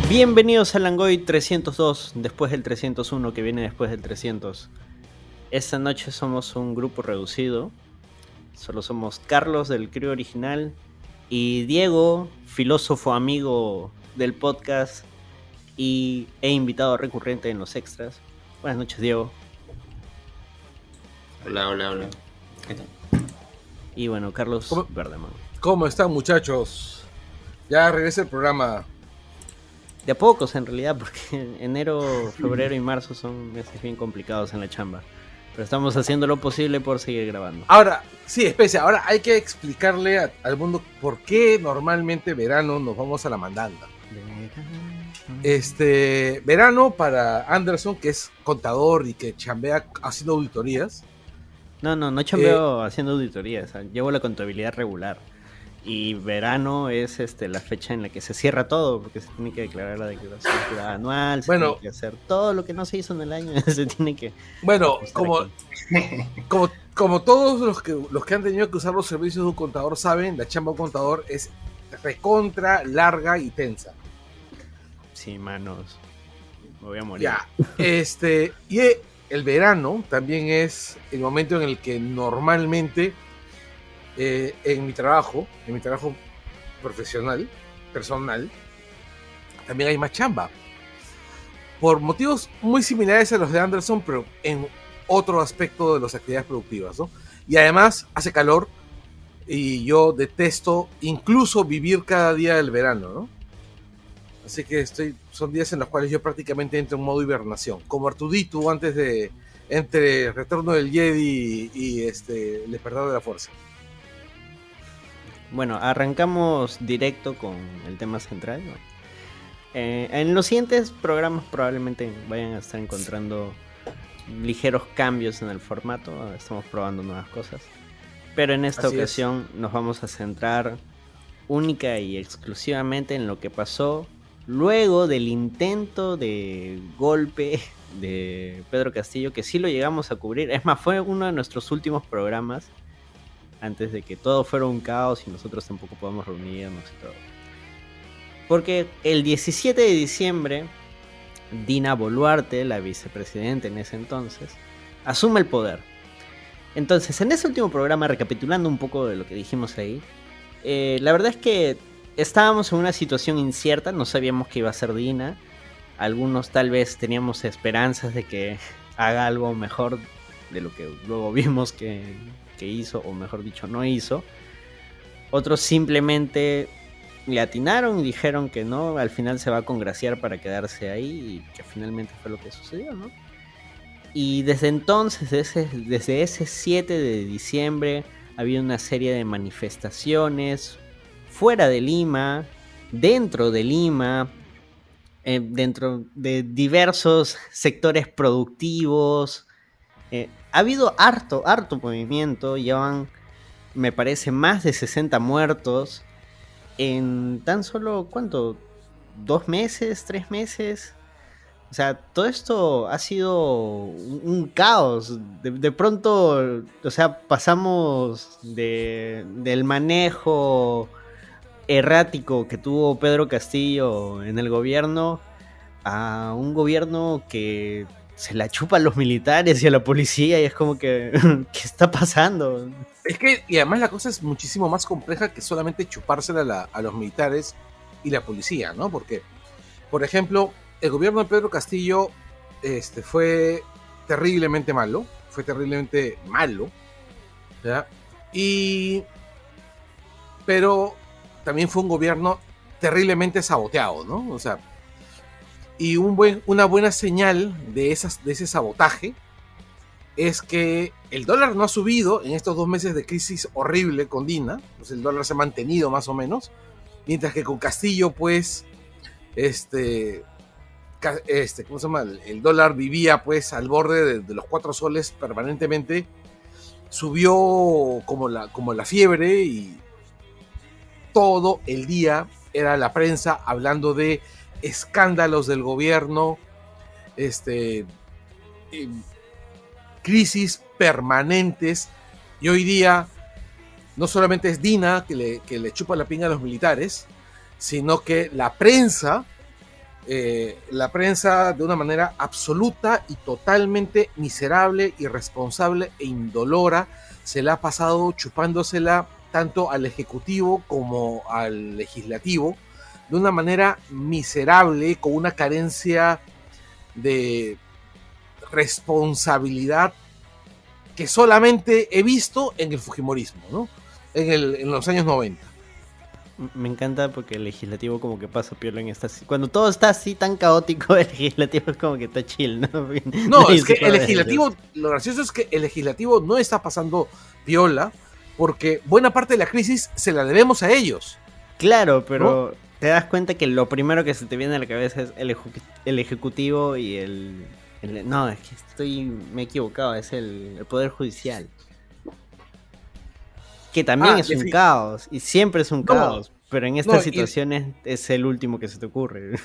Bienvenidos a Langoy 302, después del 301 que viene después del 300. Esta noche somos un grupo reducido. Solo somos Carlos del crew original y Diego, filósofo amigo del podcast e invitado recurrente en los extras. Buenas noches, Diego. Hola. ¿Qué tal? Y bueno, Carlos Verdeman. ¿Cómo están, muchachos? Ya regresa el programa. De a pocos en realidad, porque enero, febrero y marzo son meses bien complicados en la chamba. Pero estamos haciendo lo posible por seguir grabando. Ahora, sí, especie, ahora hay que explicarle al mundo por qué normalmente verano nos vamos a la mandanga. Verano para Anderson, que es contador y que chambea haciendo auditorías. No chambeo haciendo auditorías, llevo la contabilidad regular. Y verano es la fecha en la que se cierra todo, porque se tiene que declarar la declaración anual, se tiene que hacer todo lo que no se hizo en el año, se tiene que... Bueno, como todos los que han tenido que usar los servicios de un contador saben, la chamba de un contador es recontra, larga y tensa. Sí, manos, me voy a morir. Ya, y el verano también es el momento en el que normalmente... en mi trabajo profesional, personal, también hay más chamba. Por motivos muy similares a los de Anderson, pero en otro aspecto de las actividades productivas, ¿no? Y además hace calor y yo detesto incluso vivir cada día del verano, ¿no? Así que son días en los cuales yo prácticamente entro en modo hibernación, como Artudito entre Retorno del Jedi y El Despertar de la Fuerza. Bueno, arrancamos directo con el tema central, ¿no? En los siguientes programas probablemente vayan a estar encontrando ligeros cambios en el formato. Estamos probando nuevas cosas. Pero en esta ocasión nos vamos a centrar única y exclusivamente en lo que pasó luego del intento de golpe de Pedro Castillo, que sí lo llegamos a cubrir. Es más, fue uno de nuestros últimos programas antes de que todo fuera un caos y nosotros tampoco podamos reunirnos y todo. Porque el 17 de diciembre, Dina Boluarte, la vicepresidenta en ese entonces, asume el poder. Entonces, en ese último programa, recapitulando un poco de lo que dijimos ahí, la verdad es que estábamos en una situación incierta, no sabíamos qué iba a hacer Dina. Algunos tal vez teníamos esperanzas de que haga algo mejor de lo que luego vimos que hizo, o mejor dicho, no hizo. Otros simplemente le atinaron y dijeron que no, al final se va a congraciar para quedarse ahí, y que finalmente fue lo que sucedió, ¿no? Y desde entonces, desde ese 7 de diciembre, había una serie de manifestaciones fuera de Lima, dentro de Lima, dentro de diversos sectores productivos. Ha habido harto movimiento, llevan, me parece, más de 60 muertos en tan solo, ¿cuánto? ¿2 meses? ¿3 meses? O sea, todo esto ha sido un caos. De pronto, o sea, pasamos del manejo errático que tuvo Pedro Castillo en el gobierno a un gobierno que se la chupa a los militares y a la policía, y es como que ¿qué está pasando? Es que, y además la cosa es muchísimo más compleja que solamente chupársela a los militares y la policía, ¿no? Porque, por ejemplo, el gobierno de Pedro Castillo fue terriblemente malo, ¿ya? Pero también fue un gobierno terriblemente saboteado, ¿no? O sea, y una buena señal de ese sabotaje es que el dólar no ha subido en estos 2 meses de crisis horrible con Dina, pues el dólar se ha mantenido más o menos, mientras que con Castillo, pues, ¿cómo se llama? El dólar vivía, pues, al borde de los 4 soles permanentemente, subió como la fiebre y todo el día era la prensa hablando de escándalos del gobierno, crisis permanentes, y hoy día no solamente es Dina que le chupa la pinga a los militares, sino que la prensa la prensa de una manera absoluta y totalmente miserable, irresponsable e indolora se la ha pasado chupándosela tanto al Ejecutivo como al Legislativo de una manera miserable, con una carencia de responsabilidad que solamente he visto en el Fujimorismo, ¿no? En los años 90. Me encanta porque el legislativo como que pasa piola en esta... Cuando todo está así tan caótico, el legislativo es como que está chill, ¿no? No, Nadie es que se acuerda el de legislativo, ellos. lo gracioso es que el legislativo no está pasando piola porque buena parte de la crisis se la debemos a ellos. Claro, pero te das cuenta que lo primero que se te viene a la cabeza es el ejecutivo y no, es que me he equivocado, es el Poder Judicial. Que también es un caos, y siempre es un caos, pero en estas situaciones es el último que se te ocurre.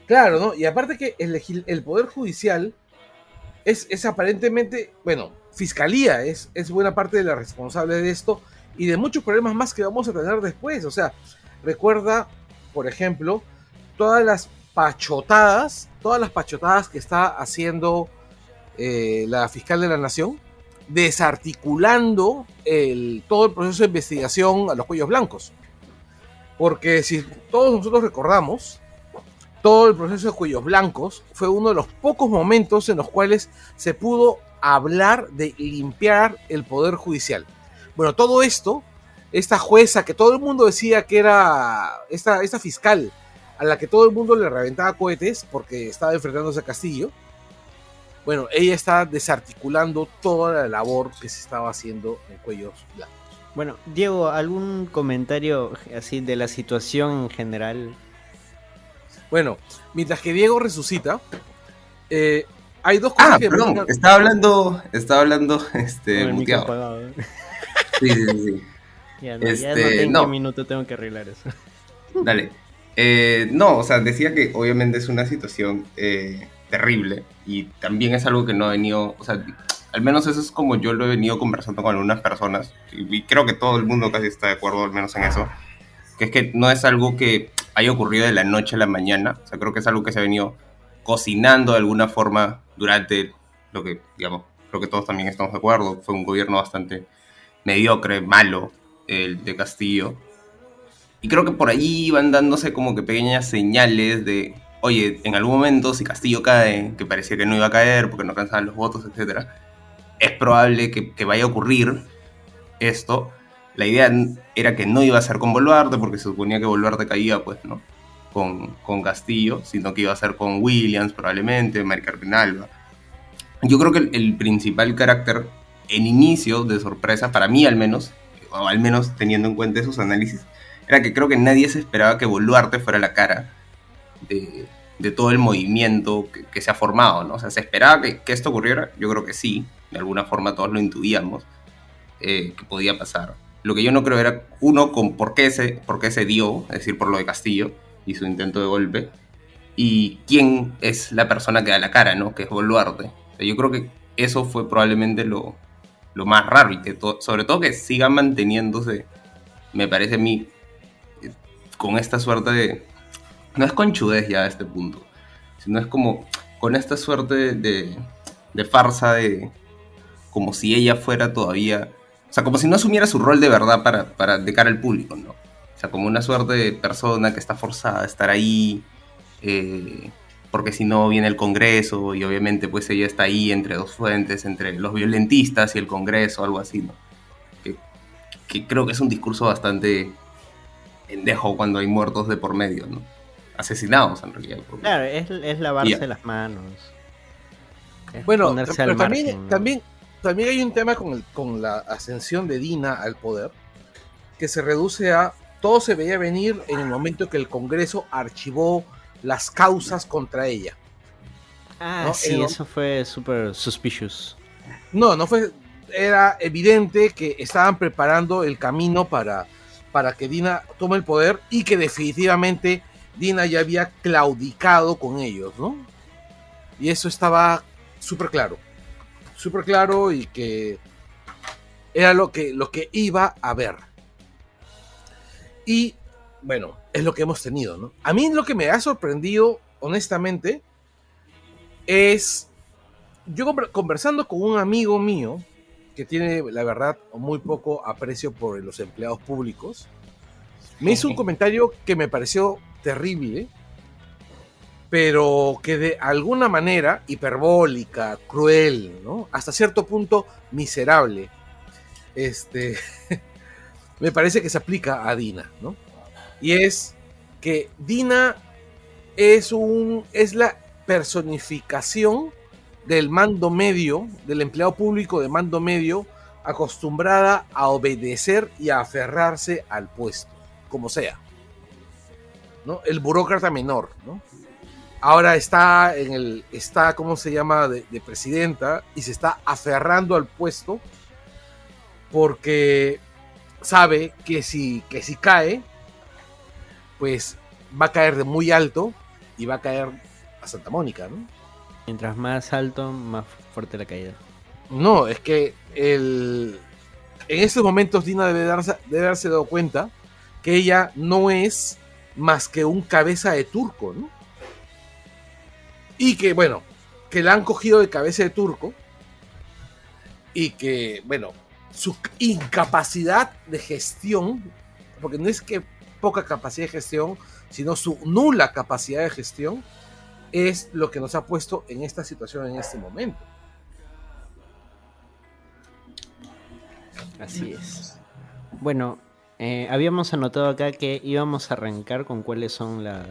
Claro, ¿no? Y aparte que el Poder Judicial es aparentemente, bueno, Fiscalía es buena parte de la responsable de esto y de muchos problemas más que vamos a tener después. O sea, recuerda, por ejemplo, todas las pachotadas que está haciendo la fiscal de la Nación, desarticulando todo el proceso de investigación a los cuellos blancos. Porque si todos nosotros recordamos, todo el proceso de Cuellos Blancos fue uno de los pocos momentos en los cuales se pudo hablar de limpiar el Poder Judicial. Bueno, todo esto, esta jueza que todo el mundo decía que era esta fiscal a la que todo el mundo le reventaba cohetes porque estaba enfrentándose a Castillo, bueno, ella está desarticulando toda la labor que se estaba haciendo en Cuellos Blancos. Bueno, Diego, ¿algún comentario así de la situación en general? Bueno, mientras que Diego resucita, hay dos cosas que... perdón, estaba hablando muteado. Apagado, ¿eh? Sí. Ya no sé en qué minuto tengo que arreglar eso. Dale. No, o sea, decía que obviamente es una situación terrible y también es algo que no ha venido, o sea, al menos eso es como yo lo he venido conversando con algunas personas y creo que todo el mundo casi está de acuerdo al menos en eso, que es que no es algo que haya ocurrido de la noche a la mañana, o sea, creo que es algo que se ha venido cocinando de alguna forma durante lo que, digamos, creo que todos también estamos de acuerdo, fue un gobierno bastante mediocre, malo, el de Castillo. Y creo que por ahí iban dándose como que pequeñas señales de, oye, en algún momento si Castillo cae, que parecía que no iba a caer porque no alcanzaban los votos, etc., es probable que vaya a ocurrir esto. La idea era que no iba a ser con Boluarte, porque se suponía que Boluarte caía, pues, ¿no? Con Castillo, sino que iba a ser con Williams, probablemente, Mari Carpinalba. Yo creo que el principal carácter en inicio de sorpresa, para mí al menos, o al menos teniendo en cuenta esos análisis, era que creo que nadie se esperaba que Boluarte fuera la cara de todo el movimiento que se ha formado, ¿no? O sea, ¿se esperaba que esto ocurriera? Yo creo que sí, de alguna forma todos lo intuíamos que podía pasar. Lo que yo no creo era, uno, con por qué se dio, es decir, por lo de Castillo y su intento de golpe, y quién es la persona que da la cara, ¿no? Que es Boluarte. O sea, yo creo que eso fue probablemente lo más raro y que sobre todo que siga manteniéndose, me parece a mí, con esta suerte de... No es conchudez ya a este punto, sino es como con esta suerte de farsa de... como si ella fuera todavía... O sea, como si no asumiera su rol de verdad para de cara al público, ¿no? O sea, como una suerte de persona que está forzada a estar ahí, porque si no viene el Congreso y obviamente pues ella está ahí entre dos fuentes, entre los violentistas y el Congreso, algo así, ¿no? Que creo que es un discurso bastante pendejo cuando hay muertos de por medio, ¿no? Asesinados en realidad. Claro, es lavarse las manos. Bueno, pero también hay un tema con la ascensión de Dina al poder, que se reduce a todo se veía venir en el momento que el Congreso archivó las causas contra ella. ¿no? Sí, eso fue súper suspicious. No fue, era evidente que estaban preparando el camino para que Dina tome el poder y que definitivamente Dina ya había claudicado con ellos, ¿no? Y eso estaba súper claro y que era lo que iba a ver. Y bueno, es lo que hemos tenido, ¿no? A mí lo que me ha sorprendido, honestamente, es yo conversando con un amigo mío que tiene, la verdad, muy poco aprecio por los empleados públicos, me hizo un comentario que me pareció terrible, pero que de alguna manera hiperbólica, cruel, ¿no? Hasta cierto punto miserable. Me parece que se aplica a Dina, ¿no? Y es que Dina es la personificación del mando medio, del empleado público de mando medio, acostumbrada a obedecer y a aferrarse al puesto, como sea, ¿no? El burócrata menor, ¿no? Ahora está ¿cómo se llama?, de presidenta, y se está aferrando al puesto porque sabe que si cae, pues va a caer de muy alto y va a caer a Santa Mónica, ¿no? Mientras más alto, más fuerte la caída. No, es que en estos momentos Dina debe haberse dado cuenta que ella no es más que un cabeza de turco, ¿no? Y que, bueno, que la han cogido de cabeza de turco y que, bueno, su incapacidad de gestión, porque no es que poca capacidad de gestión, sino su nula capacidad de gestión, es lo que nos ha puesto en esta situación en este momento. Así es. Bueno, habíamos anotado acá que íbamos a arrancar con cuáles son las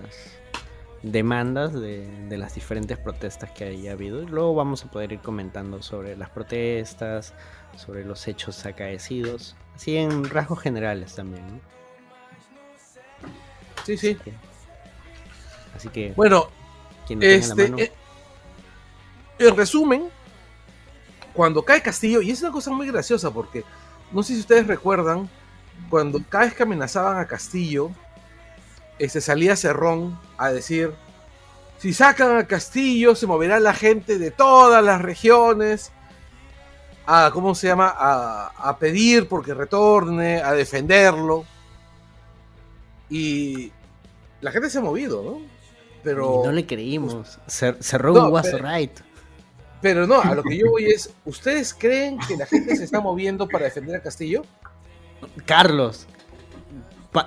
demandas de las diferentes protestas que haya habido. Y luego vamos a poder ir comentando sobre las protestas, sobre los hechos acaecidos, así en rasgos generales también, ¿no? Sí. Así que bueno, quien tenga la mano. En resumen, cuando cae Castillo, y es una cosa muy graciosa porque no sé si ustedes recuerdan, cuando cada vez que amenazaban a Castillo, salía Cerrón a decir: si sacan a Castillo, se moverá la gente de todas las regiones a pedir porque retorne, a defenderlo. Y la gente se ha movido, ¿no? Pero y no le creímos. Cerrón was right. Pero no, a lo que yo voy es, ¿ustedes creen que la gente se está moviendo para defender a Castillo? Carlos,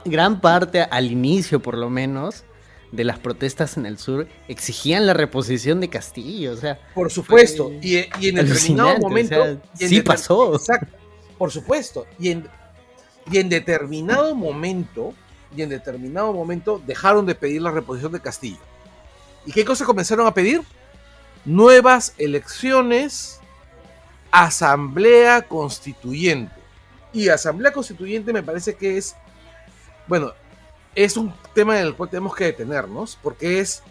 gran parte al inicio, por lo menos, de las protestas en el sur exigían la reposición de Castillo, o sea, por supuesto, y en determinado momento, o sea, sí pasó. Exacto, por supuesto, y en determinado momento dejaron de pedir la reposición de Castillo. ¿Y qué cosa comenzaron a pedir? Nuevas elecciones, asamblea constituyente. Y asamblea constituyente me parece que es un tema en el cual tenemos que detenernos, porque es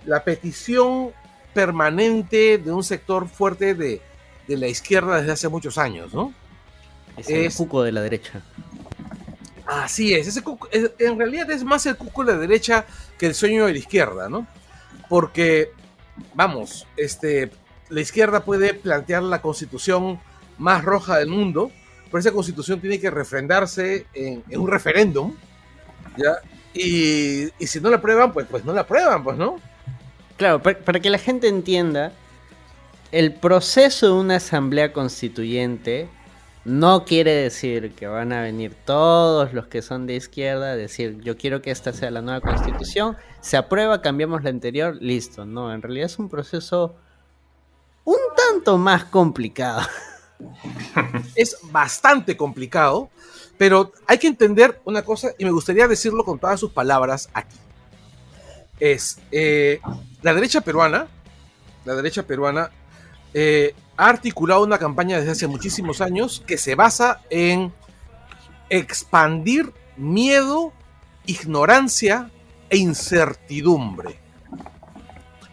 la petición permanente de un sector fuerte de la izquierda desde hace muchos años, ¿no? Es el cuco de la derecha. Así es, en realidad es más el cuco de la derecha que el sueño de la izquierda, ¿no? Porque, vamos, la izquierda puede plantear la constitución más roja del mundo, pero esa constitución tiene que refrendarse en un referéndum, ¿ya? Y si no la aprueban, pues no la aprueban, pues, ¿no? Claro, para que la gente entienda, el proceso de una asamblea constituyente no quiere decir que van a venir todos los que son de izquierda a decir: yo quiero que esta sea la nueva constitución, se aprueba, cambiamos la anterior, listo. No, en realidad es un proceso un tanto más complicado. Es bastante complicado, pero hay que entender una cosa, y me gustaría decirlo con todas sus palabras aquí. La derecha peruana ha articulado una campaña desde hace muchísimos años que se basa en expandir miedo, ignorancia e incertidumbre.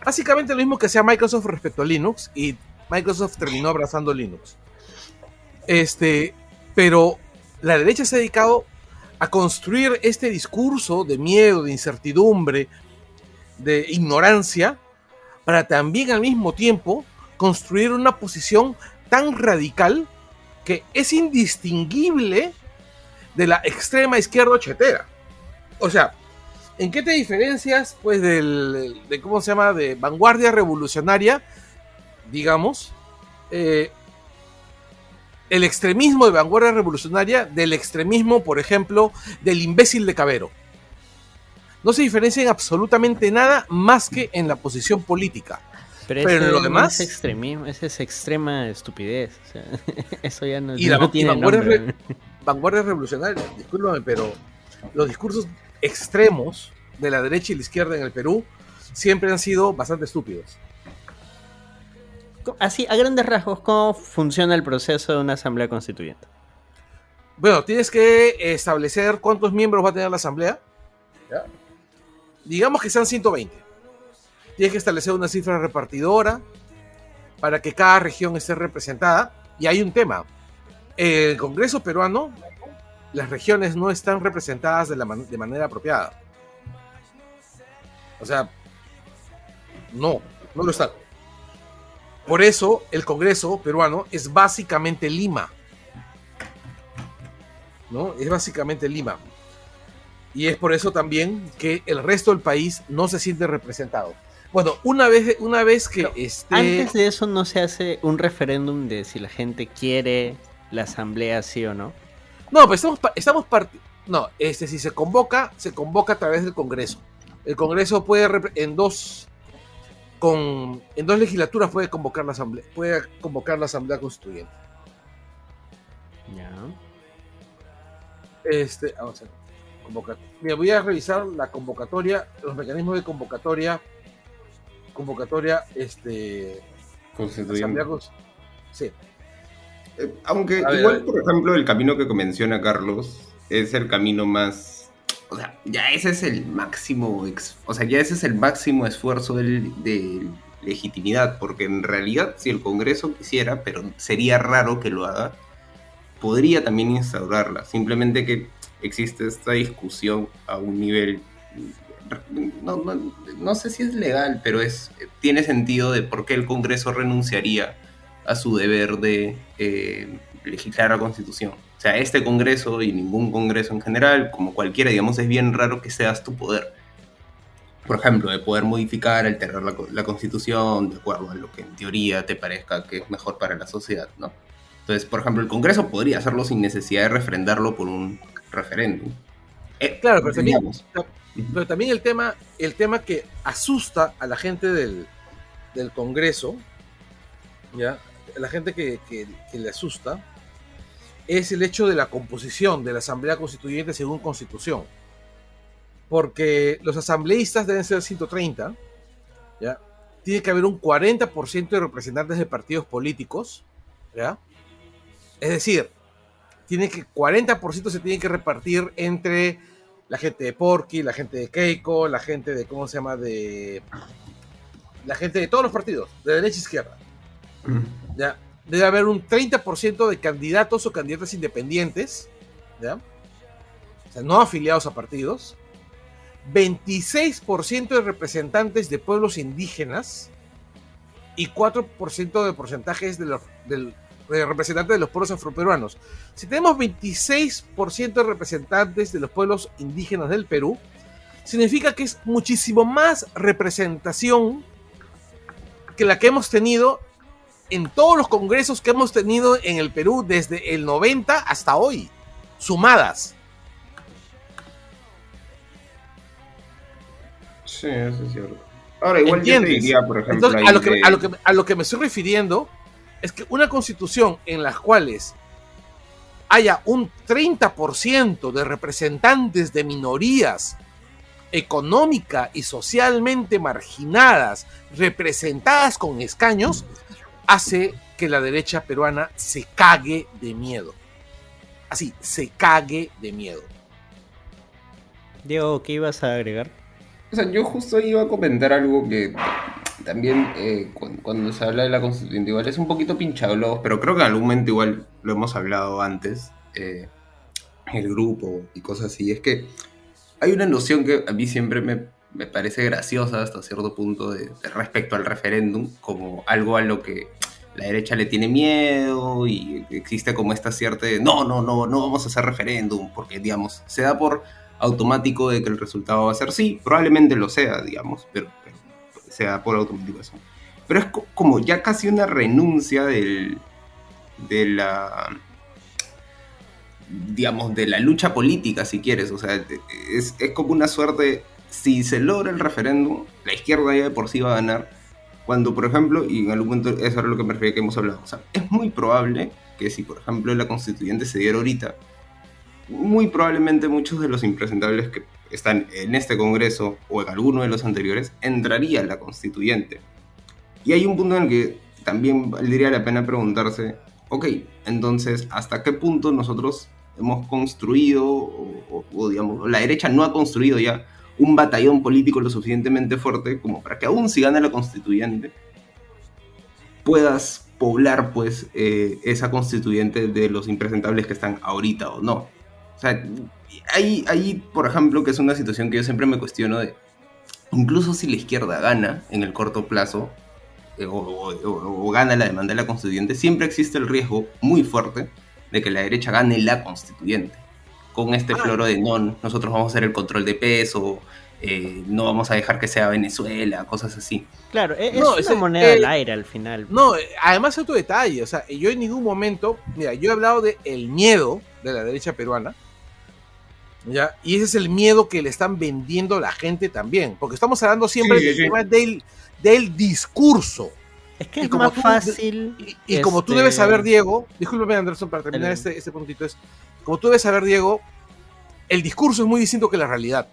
Básicamente lo mismo que hacía Microsoft respecto a Linux, y Microsoft terminó abrazando Linux. Pero la derecha se ha dedicado a construir este discurso de miedo, de incertidumbre, de ignorancia, para también al mismo tiempo construir una posición tan radical que es indistinguible de la extrema izquierda ochetera. O sea, ¿en qué te diferencias, pues, de cómo se llama, de vanguardia revolucionaria, digamos, el extremismo de vanguardia revolucionaria del extremismo, por ejemplo, del imbécil de Cabero? No se diferencia en absolutamente nada más que en la posición política. Pero Pero en ese lo no demás, es extremismo, ese es extrema estupidez. O sea, eso ya no, y la no y tiene nombre. vanguardia revolucionaria, discúlpame, pero los discursos extremos de la derecha y la izquierda en el Perú siempre han sido bastante estúpidos. Así, a grandes rasgos, ¿cómo funciona el proceso de una asamblea constituyente? Bueno, tienes que establecer cuántos miembros va a tener la asamblea. ¿Ya? Digamos que sean 120. Tienes que establecer una cifra repartidora para que cada región esté representada. Y hay un tema. En el Congreso peruano, las regiones no están representadas de manera apropiada. O sea, no lo están. Por eso el Congreso peruano es básicamente Lima. ¿No? Es básicamente Lima. Y es por eso también que el resto del país no se siente representado. Bueno, una vez que Antes de eso no se hace un referéndum de si la gente quiere la asamblea sí o no. No, pues si se convoca a través del Congreso. El Congreso puede en dos legislaturas puede convocar la asamblea constituyente. Ya. Vamos a ver. Mira, voy a revisar la convocatoria, los mecanismos de convocatoria, Constituyente. Sí. Aunque A ver, igual, por ejemplo, el camino que menciona Carlos es el camino más... O sea, ya ese es el máximo... ya ese es el máximo esfuerzo de legitimidad, porque en realidad, si el Congreso quisiera, pero sería raro que lo haga, podría también instaurarla. Simplemente que existe esta discusión a un nivel... No sé si es legal, pero tiene sentido de por qué el Congreso renunciaría a su deber de legislar la Constitución. O sea, este Congreso y ningún Congreso en general, como cualquiera, digamos, es bien raro que seas tu poder. Por ejemplo, de poder modificar, alterar la Constitución de acuerdo a lo que en teoría te parezca que es mejor para la sociedad, ¿no? Entonces, por ejemplo, el Congreso podría hacerlo sin necesidad de refrendarlo por un referéndum. Claro, pero también el tema que asusta a la gente del Congreso, ¿ya? La gente que le asusta es el hecho de la composición de la Asamblea Constituyente según Constitución. Porque los asambleístas deben ser 130, ¿ya? Tiene que haber un 40% de representantes de partidos políticos, ¿ya? Es decir, 40% se tiene que repartir entre la gente de Porky, la gente de Keiko, la gente de, ¿cómo se llama? La gente de todos los partidos, de derecha e izquierda. ¿Ya? Debe haber un 30% de candidatos o candidatas independientes, ¿ya? O sea, no afiliados a partidos. 26% de representantes de pueblos indígenas y 4% de porcentajes de representantes de los pueblos afroperuanos. Si tenemos 26% de representantes de los pueblos indígenas del Perú, significa que es muchísimo más representación que la que hemos tenido en todos los congresos que hemos tenido en el Perú desde el 90 hasta hoy, sumadas. Sí, eso es cierto. Ahora, igual ¿Entiendes? yo te diría, por ejemplo... Entonces, a lo que me estoy refiriendo es que una constitución en la cual haya un 30% de representantes de minorías económica y socialmente marginadas, representadas con escaños, hace que la derecha peruana se cague de miedo. Así, se cague de miedo. Diego, ¿qué ibas a agregar? O sea, yo justo iba a comentar algo que también cuando se habla de la constituyente igual es un poquito pinchaglobos, pero creo que en algún momento igual lo hemos hablado antes, el grupo y cosas así. Es que hay una noción que a mí siempre me parece graciosa hasta cierto punto de respecto al referéndum, como algo a lo que la derecha le tiene miedo y existe como esta cierta... No vamos a hacer referéndum, porque digamos, se da por automático de que el resultado va a ser sí, probablemente lo sea, digamos, pero sea por automático eso. Pero es como ya casi una renuncia de la, digamos, de la lucha política, si quieres. O sea, es como una suerte, si se logra el referéndum, la izquierda ya de por sí va a ganar. Cuando, por ejemplo, y en algún momento eso era lo que me refería que hemos hablado, o sea, es muy probable que si, por ejemplo, la constituyente se diera ahorita, muy probablemente muchos de los impresentables que están en este Congreso o en alguno de los anteriores entraría la constituyente. Y hay un punto en el que también valdría la pena preguntarse, ok, entonces, ¿hasta qué punto nosotros hemos construido, o digamos, la derecha no ha construido ya un batallón político lo suficientemente fuerte como para que aún si gana la constituyente, puedas poblar pues esa constituyente de los impresentables que están ahorita o no? O sea, hay, por ejemplo, que es una situación que yo siempre me cuestiono de, incluso si la izquierda gana en el corto plazo, o gana la demanda de la constituyente, siempre existe el riesgo muy fuerte de que la derecha gane la constituyente. Con este floro de no, nosotros vamos a hacer el control de peso, no vamos a dejar que sea Venezuela, cosas así. Claro, No, es una moneda al aire al final. No, además otro detalle, o sea, yo en ningún momento, mira, yo he hablado de el miedo de la derecha peruana, ¿ya? Y ese es el miedo que le están vendiendo a la gente también, porque estamos hablando siempre del tema del discurso. Es que es más fácil. Y como tú debes saber, Diego, discúlpame, Anderson, para terminar este puntito, es como tú debes saber, Diego, el discurso es muy distinto que la realidad.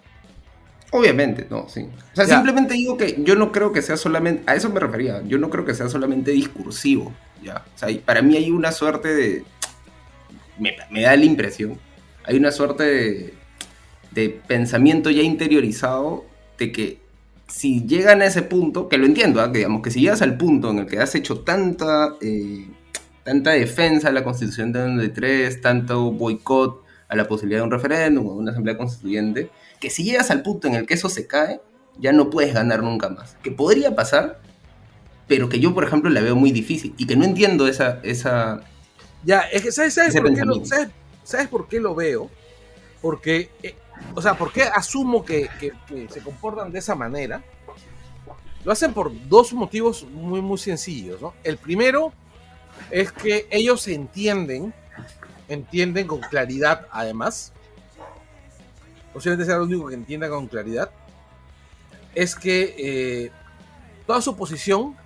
Obviamente, no, sí. O sea, simplemente digo que yo no creo que sea solamente, a eso me refería, yo no creo que sea solamente discursivo, ¿ya? O sea, para mí hay una suerte de, me da la impresión, hay una suerte de pensamiento ya interiorizado de que si llegan a ese punto, que lo entiendo, que digamos que si llegas al punto en el que has hecho tanta defensa a la Constitución de 93, tanto boicot a la posibilidad de un referéndum o de una asamblea constituyente, que si llegas al punto en el que eso se cae, ya no puedes ganar nunca más. Que podría pasar, pero que yo, por ejemplo, la veo muy difícil y que no entiendo esa ya, es que ¿sabes por qué lo veo? Porque, o sea, ¿por qué asumo que se comportan de esa manera? Lo hacen por dos motivos muy, muy sencillos, ¿no? El primero es que ellos entienden con claridad, además, posiblemente sea lo único que entiendan con claridad, es que toda su posición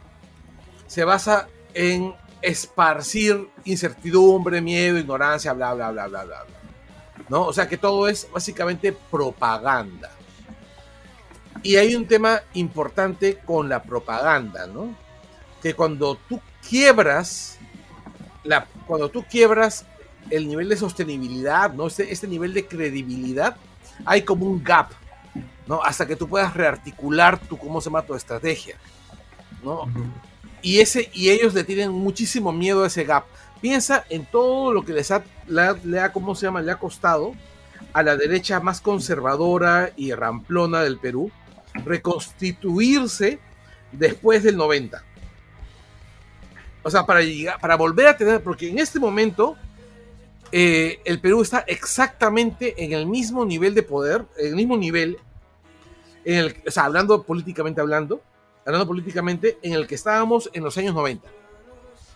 se basa en esparcir incertidumbre, miedo, ignorancia, bla, bla, bla, bla, bla, bla, ¿no? O sea que todo es básicamente propaganda. Y hay un tema importante con la propaganda, ¿no? Que cuando tú quiebras el nivel de sostenibilidad, ¿no? Este nivel de credibilidad, hay como un gap, ¿no? Hasta que tú puedas rearticular tu estrategia, ¿no? Uh-huh. Y ellos le tienen muchísimo miedo a ese gap. Piensa en todo lo que le ha costado a la derecha más conservadora y ramplona del Perú reconstituirse después del 90. O sea, para volver a tener, porque en este momento el Perú está exactamente en el mismo nivel de poder, en el mismo nivel, o sea, hablando políticamente, en el que estábamos en los años 90,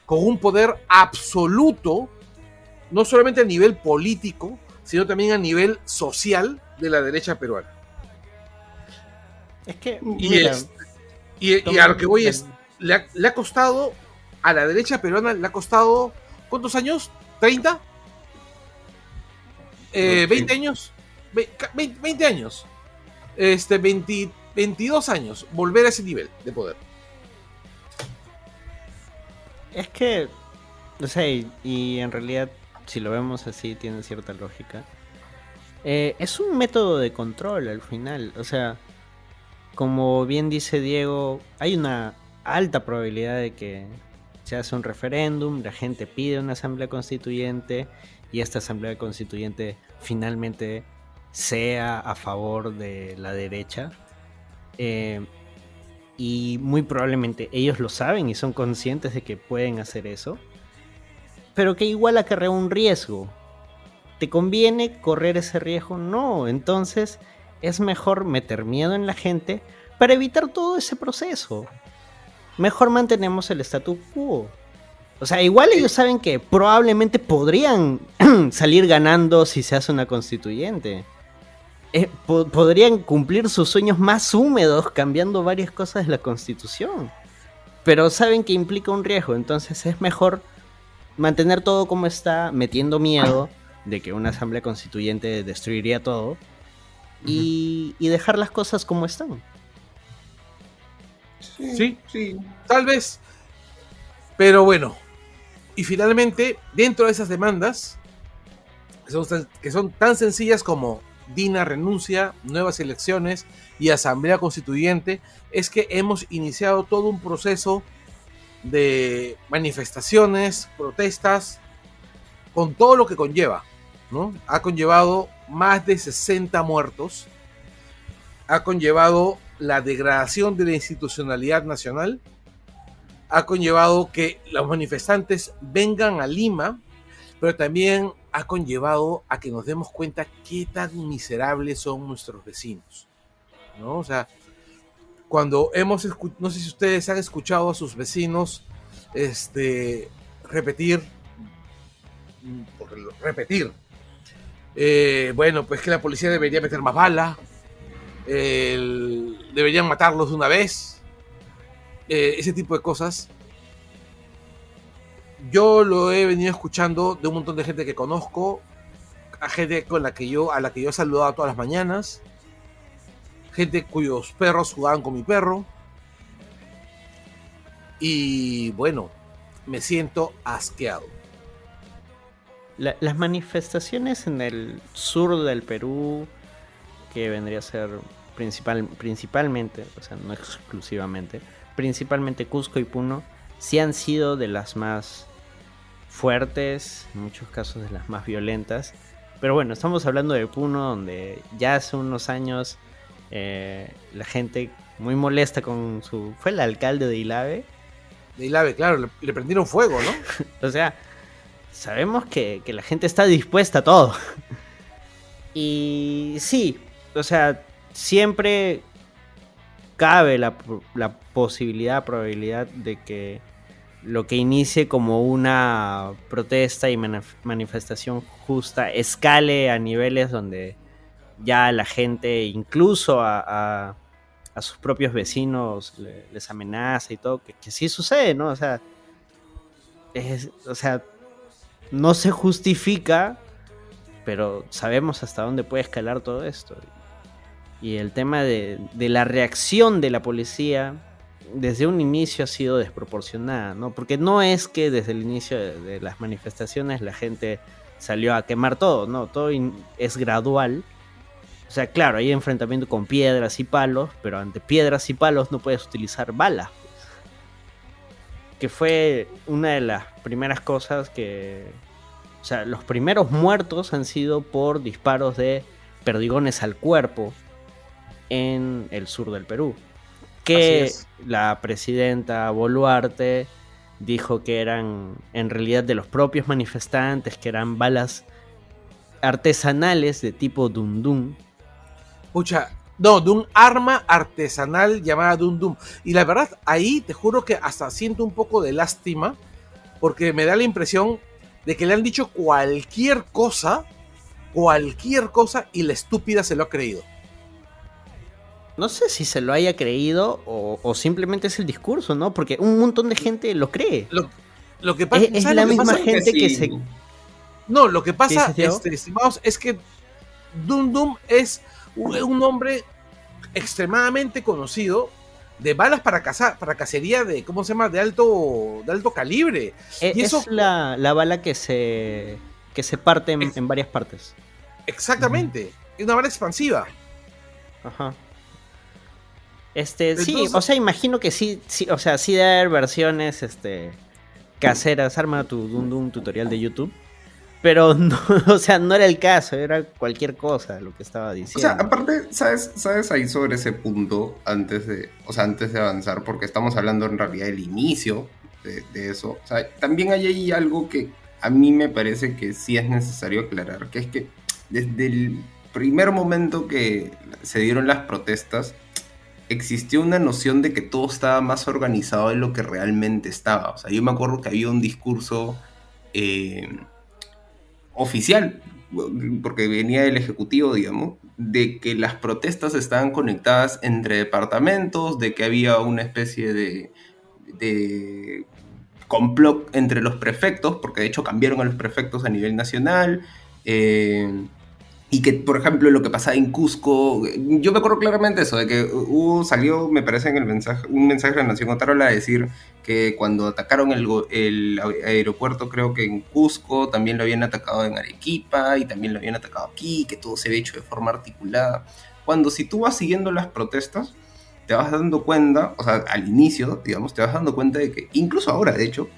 con un poder absoluto, no solamente a nivel político, sino también a nivel social de la derecha peruana. Es que, y a lo que voy es, le ha costado a la derecha peruana, le ha costado, ¿cuántos años? ¿30? 20 años, 20 años, 22 años, volver a ese nivel de poder. Es que, o sea, y en realidad, si lo vemos así, tiene cierta lógica. Es un método de control al final, o sea, como bien dice Diego, hay una alta probabilidad de que se hace un referéndum, la gente pide una asamblea constituyente y esta asamblea constituyente finalmente sea a favor de la derecha. Y muy probablemente ellos lo saben y son conscientes de que pueden hacer eso, pero que igual acarrea un riesgo. ¿te conviene correr ese riesgo? No, entonces es mejor meter miedo en la gente para evitar todo ese proceso. Mejor mantenemos el statu quo. O sea, igual ellos saben que probablemente podrían salir ganando si se hace una constituyente. Podrían cumplir sus sueños más húmedos cambiando varias cosas de la constitución. Pero saben que implica un riesgo, entonces es mejor mantener todo como está, metiendo miedo de que una asamblea constituyente destruiría todo y dejar las cosas como están. Sí, tal vez. Pero bueno, y finalmente, dentro de esas demandas, que son tan sencillas como Dina renuncia, nuevas elecciones y asamblea constituyente, es que hemos iniciado todo un proceso de manifestaciones, protestas, con todo lo que conlleva, ¿no? Ha conllevado más de 60 muertos, ha conllevado la degradación de la institucionalidad nacional, ha conllevado que los manifestantes vengan a Lima, pero también ha conllevado a que nos demos cuenta qué tan miserables son nuestros vecinos, ¿no? O sea, cuando no sé si ustedes han escuchado a sus vecinos repetir, bueno, pues que la policía debería meter más bala, deberían matarlos de una vez, ese tipo de cosas. Yo lo he venido escuchando de un montón de gente que conozco, a gente a la que yo he saludado todas las mañanas, gente cuyos perros jugaban con mi perro. Y bueno, me siento asqueado. Las manifestaciones en el sur del Perú, que vendría a ser principalmente, o sea, no exclusivamente, principalmente Cusco y Puno, sí han sido de las más fuertes, en muchos casos de las más violentas. Pero bueno, estamos hablando de Puno, donde ya hace unos años la gente muy molesta con fue el alcalde de Ilave. De Ilave, claro, le prendieron fuego, ¿no? O sea, sabemos que la gente está dispuesta a todo. Y sí, o sea, siempre cabe la probabilidad de que lo que inicie como una protesta y manifestación justa escale a niveles donde ya la gente, incluso a sus propios vecinos, les amenaza y todo, que sí sucede, ¿no? O sea, no se justifica, pero sabemos hasta dónde puede escalar todo esto. Y el tema de la reacción de la policía desde un inicio ha sido desproporcionada, ¿no? Porque no es que desde el inicio de las manifestaciones la gente salió a quemar todo, ¿no? Todo es gradual. O sea, claro, hay enfrentamiento con piedras y palos, pero ante piedras y palos no puedes utilizar balas. Que fue una de las primeras cosas que... O sea, los primeros muertos han sido por disparos de perdigones al cuerpo en el sur del Perú. Que la presidenta Boluarte dijo que eran en realidad de los propios manifestantes, que eran balas artesanales de tipo Dum Dum. Pucha, no, de un arma artesanal llamada Dum Dum. Y la verdad, ahí te juro que hasta siento un poco de lástima, porque me da la impresión de que le han dicho cualquier cosa, y la estúpida se lo ha creído. No sé si se lo haya creído o simplemente es el discurso, ¿no? Porque un montón de gente lo cree. Lo que pasa es la misma gente que se... No, lo que pasa, estimados, es que Dum Dum es un hombre extremadamente conocido de balas para cacería de, ¿cómo se llama? De alto calibre. Y eso es la bala que se parte en varias partes. Exactamente. Es una bala expansiva. Ajá. Sí, o sea, imagino que sí, o sea, sí debe haber versiones caseras. Arma tu Dum Dum tutorial de YouTube. Pero no, o sea, no era el caso, era cualquier cosa lo que estaba diciendo. O sea, aparte, ¿sabes ahí sobre ese punto antes de avanzar? Porque estamos hablando en realidad del inicio de eso. O sea, también hay ahí algo que a mí me parece que sí es necesario aclarar que es que desde el primer momento que se dieron las protestas, existió una noción de que todo estaba más organizado de lo que realmente estaba. O sea, yo me acuerdo que había un discurso eh, oficial, porque venía del Ejecutivo, digamos, de que las protestas estaban conectadas entre departamentos, de que había una especie de complot entre los prefectos, porque de hecho cambiaron a los prefectos a nivel nacional, y que, por ejemplo, lo que pasaba en Cusco, yo me acuerdo claramente eso, de que salió, me parece, en el mensaje, un mensaje de la Nación Otárola a decir que cuando atacaron el aeropuerto, creo que en Cusco, también lo habían atacado en Arequipa, y también lo habían atacado aquí, que todo se había hecho de forma articulada. Cuando si tú vas siguiendo las protestas, te vas dando cuenta, o sea, al inicio, digamos, te vas dando cuenta de que, incluso ahora, de hecho,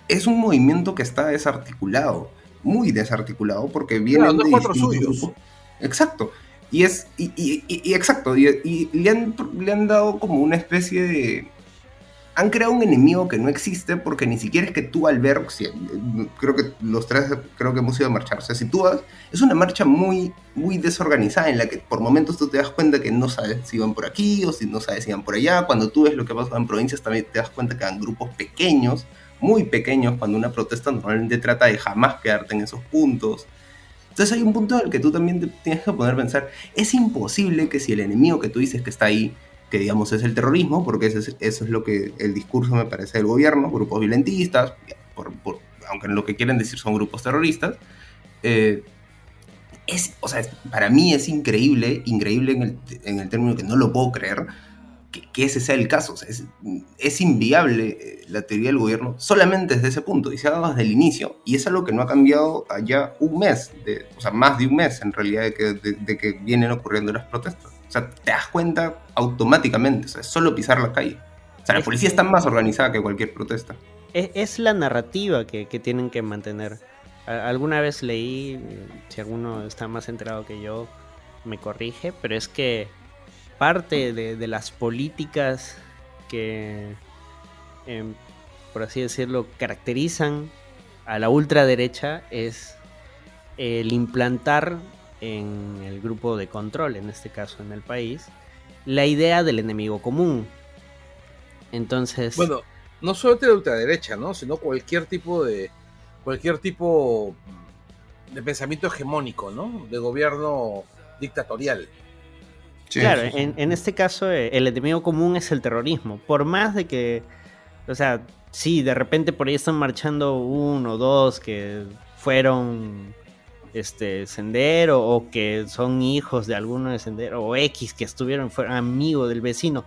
es un movimiento que está desarticulado, muy desarticulado, porque Claro, vienen no de es cuatro distintos suyos. grupos. Exacto. Y es, exacto, y le han dado como una especie de... Han creado un enemigo que no existe porque ni siquiera es que tú al ver, creo que los tres creo que hemos ido a marchar, o sea, si tú vas, es una marcha muy, muy desorganizada en la que por momentos tú te das cuenta que no sabes si van por aquí o si no sabes si van por allá. Cuando tú ves lo que pasa en provincias también te das cuenta que van grupos pequeños, muy pequeños, cuando una protesta normalmente trata de jamás quedarte en esos puntos. Entonces hay un punto en el que tú también te tienes que poner a pensar, es imposible que si el enemigo que tú dices que está ahí, que digamos es el terrorismo, porque eso es lo que el discurso me parece del gobierno, grupos violentistas, aunque lo que quieren decir son grupos terroristas, eh, o sea, para mí es increíble en el término que no lo puedo creer, que ese sea el caso. O sea, es inviable la teoría del gobierno solamente desde ese punto, y se ha dado desde el inicio, y es algo que no ha cambiado allá un mes, o sea, más de un mes en realidad de que vienen ocurriendo las protestas. O sea, te das cuenta automáticamente, o sea, es solo pisar la calle. O sea, la policía está más organizada que cualquier protesta. Es la narrativa que tienen que mantener. Alguna vez leí, si alguno está más enterado que yo, me corrige, pero es que parte de las políticas que, por así decirlo, caracterizan a la ultraderecha es el implantar en el grupo de control, en este caso en el país, la idea del enemigo común. Entonces, Bueno, no solo de la ultraderecha, ¿no? Sino cualquier tipo de pensamiento hegemónico, ¿no? De gobierno dictatorial. Sí, claro, sí, sí. en este caso el enemigo común es el terrorismo. Por más de que, o sea, sí, de repente por ahí están marchando uno o dos que fueron Sendero, o que son hijos de alguno de Sendero, o X que fueron amigos del vecino.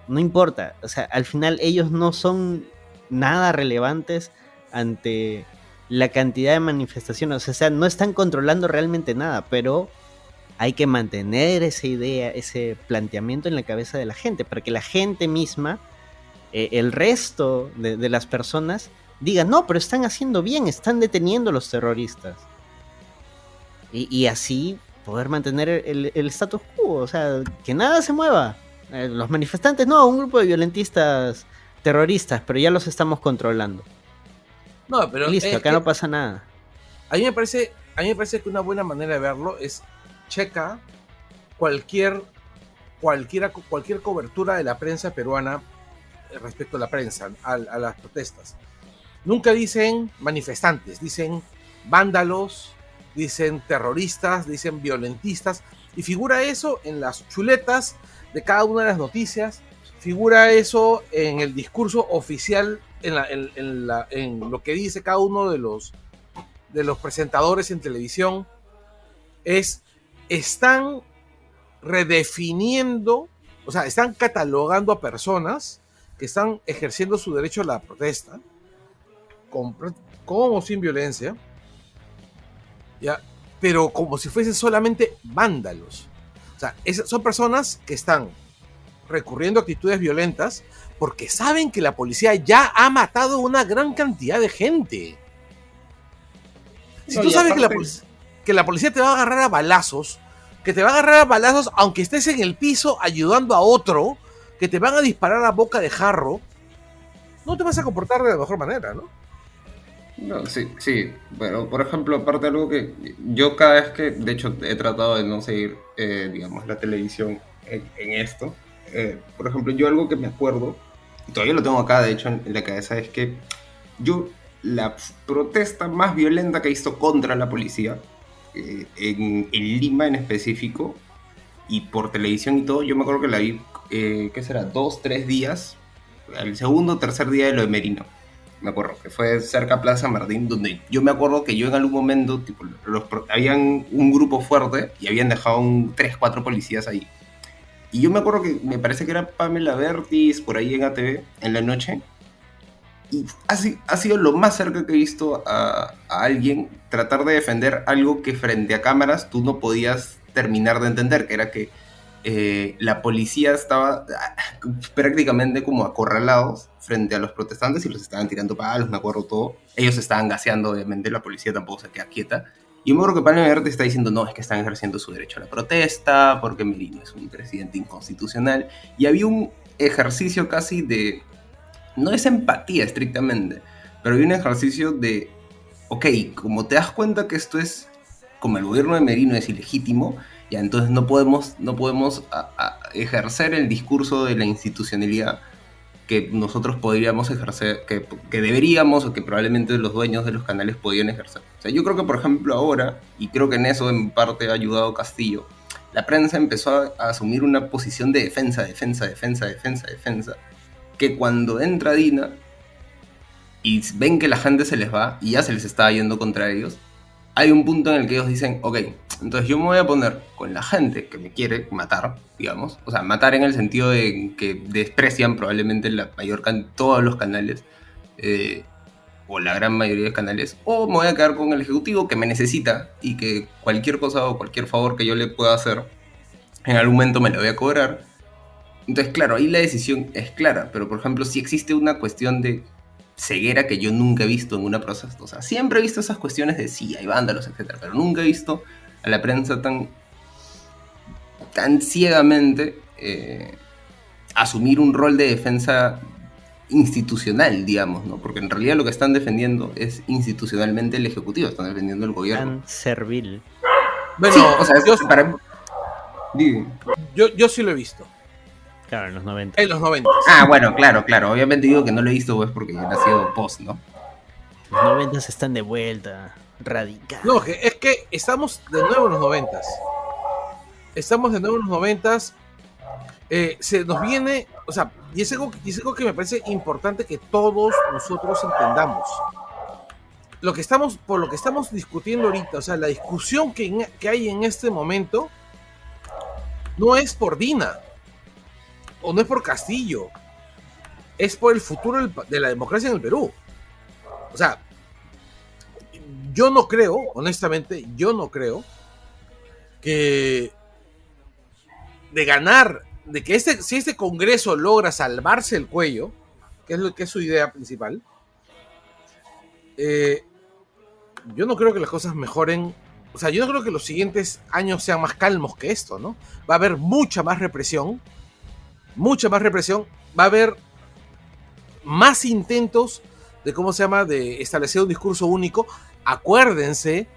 No importa, o sea, al final ellos no son nada relevantes ante la cantidad de manifestaciones. O sea, no están controlando realmente nada, pero hay que mantener esa idea, ese planteamiento en la cabeza de la gente, para que la gente misma, el resto de las personas, digan, no, pero están haciendo bien, están deteniendo a los terroristas. Y así poder mantener el status quo, o sea, que nada se mueva. Los manifestantes, no, un grupo de violentistas terroristas, pero ya los estamos controlando. No, pero Y listo, acá no pasa nada. a mí me parece que una buena manera de verlo es checa cualquier cobertura de la prensa peruana respecto a la prensa, a las protestas. Nunca dicen manifestantes, dicen vándalos, dicen terroristas, dicen violentistas, y figura eso en las chuletas de cada una de las noticias, figura eso en el discurso oficial, en lo que dice cada uno de los presentadores en televisión. Están redefiniendo, o sea, están catalogando a personas que están ejerciendo su derecho a la protesta con o sin violencia, ¿ya? Pero como si fuesen solamente vándalos. O sea, son personas que están recurriendo a actitudes violentas porque saben que la policía ya ha matado una gran cantidad de gente. Si No, tú y sabes aparte, que la policía te va a agarrar a balazos, que te va a agarrar a balazos aunque estés en el piso ayudando a otro, que te van a disparar a boca de jarro, no te vas a comportar de la mejor manera, ¿no? No, sí, sí. Bueno, por ejemplo, aparte algo que yo cada vez que, de hecho, he tratado de no seguir, digamos, la televisión en esto. Por ejemplo, yo algo que me acuerdo, y todavía lo tengo acá, de hecho, en la cabeza, es que yo la protesta más violenta que he visto contra la policía, en Lima en específico, y por televisión y todo, yo me acuerdo que la vi, ¿qué será? 2, 3 días, el segundo o tercer día de lo de Merino. Me acuerdo que fue cerca a Plaza Martín, donde yo me acuerdo que yo en algún momento, tipo, habían un grupo fuerte y habían dejado 3, 4 policías ahí. Y yo me acuerdo que me parece que era Pamela Bertis por ahí en ATV en la noche. Y ha sido lo más cerca que he visto a alguien tratar de defender algo que frente a cámaras tú no podías terminar de entender, que era que la policía estaba prácticamente como acorralados frente a los protestantes y los estaban tirando palos, me acuerdo todo. Ellos estaban gaseando, obviamente, la policía tampoco se queda quieta. Y yo me acuerdo que Pablo Verde está diciendo, no, es que están ejerciendo su derecho a la protesta, porque Merino es un presidente inconstitucional. Y había un ejercicio casi de, no es empatía estrictamente, pero había un ejercicio de, ok, como te das cuenta que esto es, como el gobierno de Merino es ilegítimo, ya entonces no podemos ejercer el discurso de la institucionalidad que nosotros podríamos ejercer, que deberíamos o que probablemente los dueños de los canales podían ejercer. O sea, yo creo que, por ejemplo, ahora, y creo que en eso en parte ha ayudado Castillo, la prensa empezó a asumir una posición de defensa, defensa, defensa, defensa, defensa, que cuando entra Dina y ven que la gente se les va y ya se les está yendo contra ellos, hay un punto en el que ellos dicen, ok, entonces yo me voy a poner con la gente que me quiere matar, digamos, o sea, matar en el sentido de que desprecian probablemente todos los canales, o la gran mayoría de canales, o me voy a quedar con el ejecutivo que me necesita y que cualquier cosa o cualquier favor que yo le pueda hacer, en algún momento me lo voy a cobrar. Entonces, claro, ahí la decisión es clara, pero por ejemplo, si existe una cuestión de ceguera que yo nunca he visto en una prosa, o sea, siempre he visto esas cuestiones de sí, hay vándalos, etcétera, pero nunca he visto a la prensa tan ciegamente asumir un rol de defensa institucional, digamos, ¿no? Porque en realidad lo que están defendiendo es institucionalmente el Ejecutivo, están defendiendo el gobierno. Tan servil. Bueno, Sí, o sea, yo, digo. yo sí lo he visto. Claro, en los 90. En los 90. Ah, bueno, claro, obviamente digo que no lo he visto, pues, porque yo he nacido post, ¿no? Los 90 están de vuelta. Radical. No, es que estamos de nuevo en los 90. Estamos de nuevo en los 90. Se nos viene, o sea, y es algo que me parece importante que todos nosotros entendamos. Por lo que estamos discutiendo ahorita, o sea, la discusión que hay en este momento no es por Dina o no es por Castillo, es por el futuro de la democracia en el Perú. O sea, yo no creo, honestamente, que de ganar, de que si este Congreso logra salvarse el cuello, que es su idea principal, yo no creo que las cosas mejoren. O sea, yo no creo que los siguientes años sean más calmos que esto, ¿no? Va a haber mucha más represión, va a haber más intentos de establecer un discurso único. Acuérdense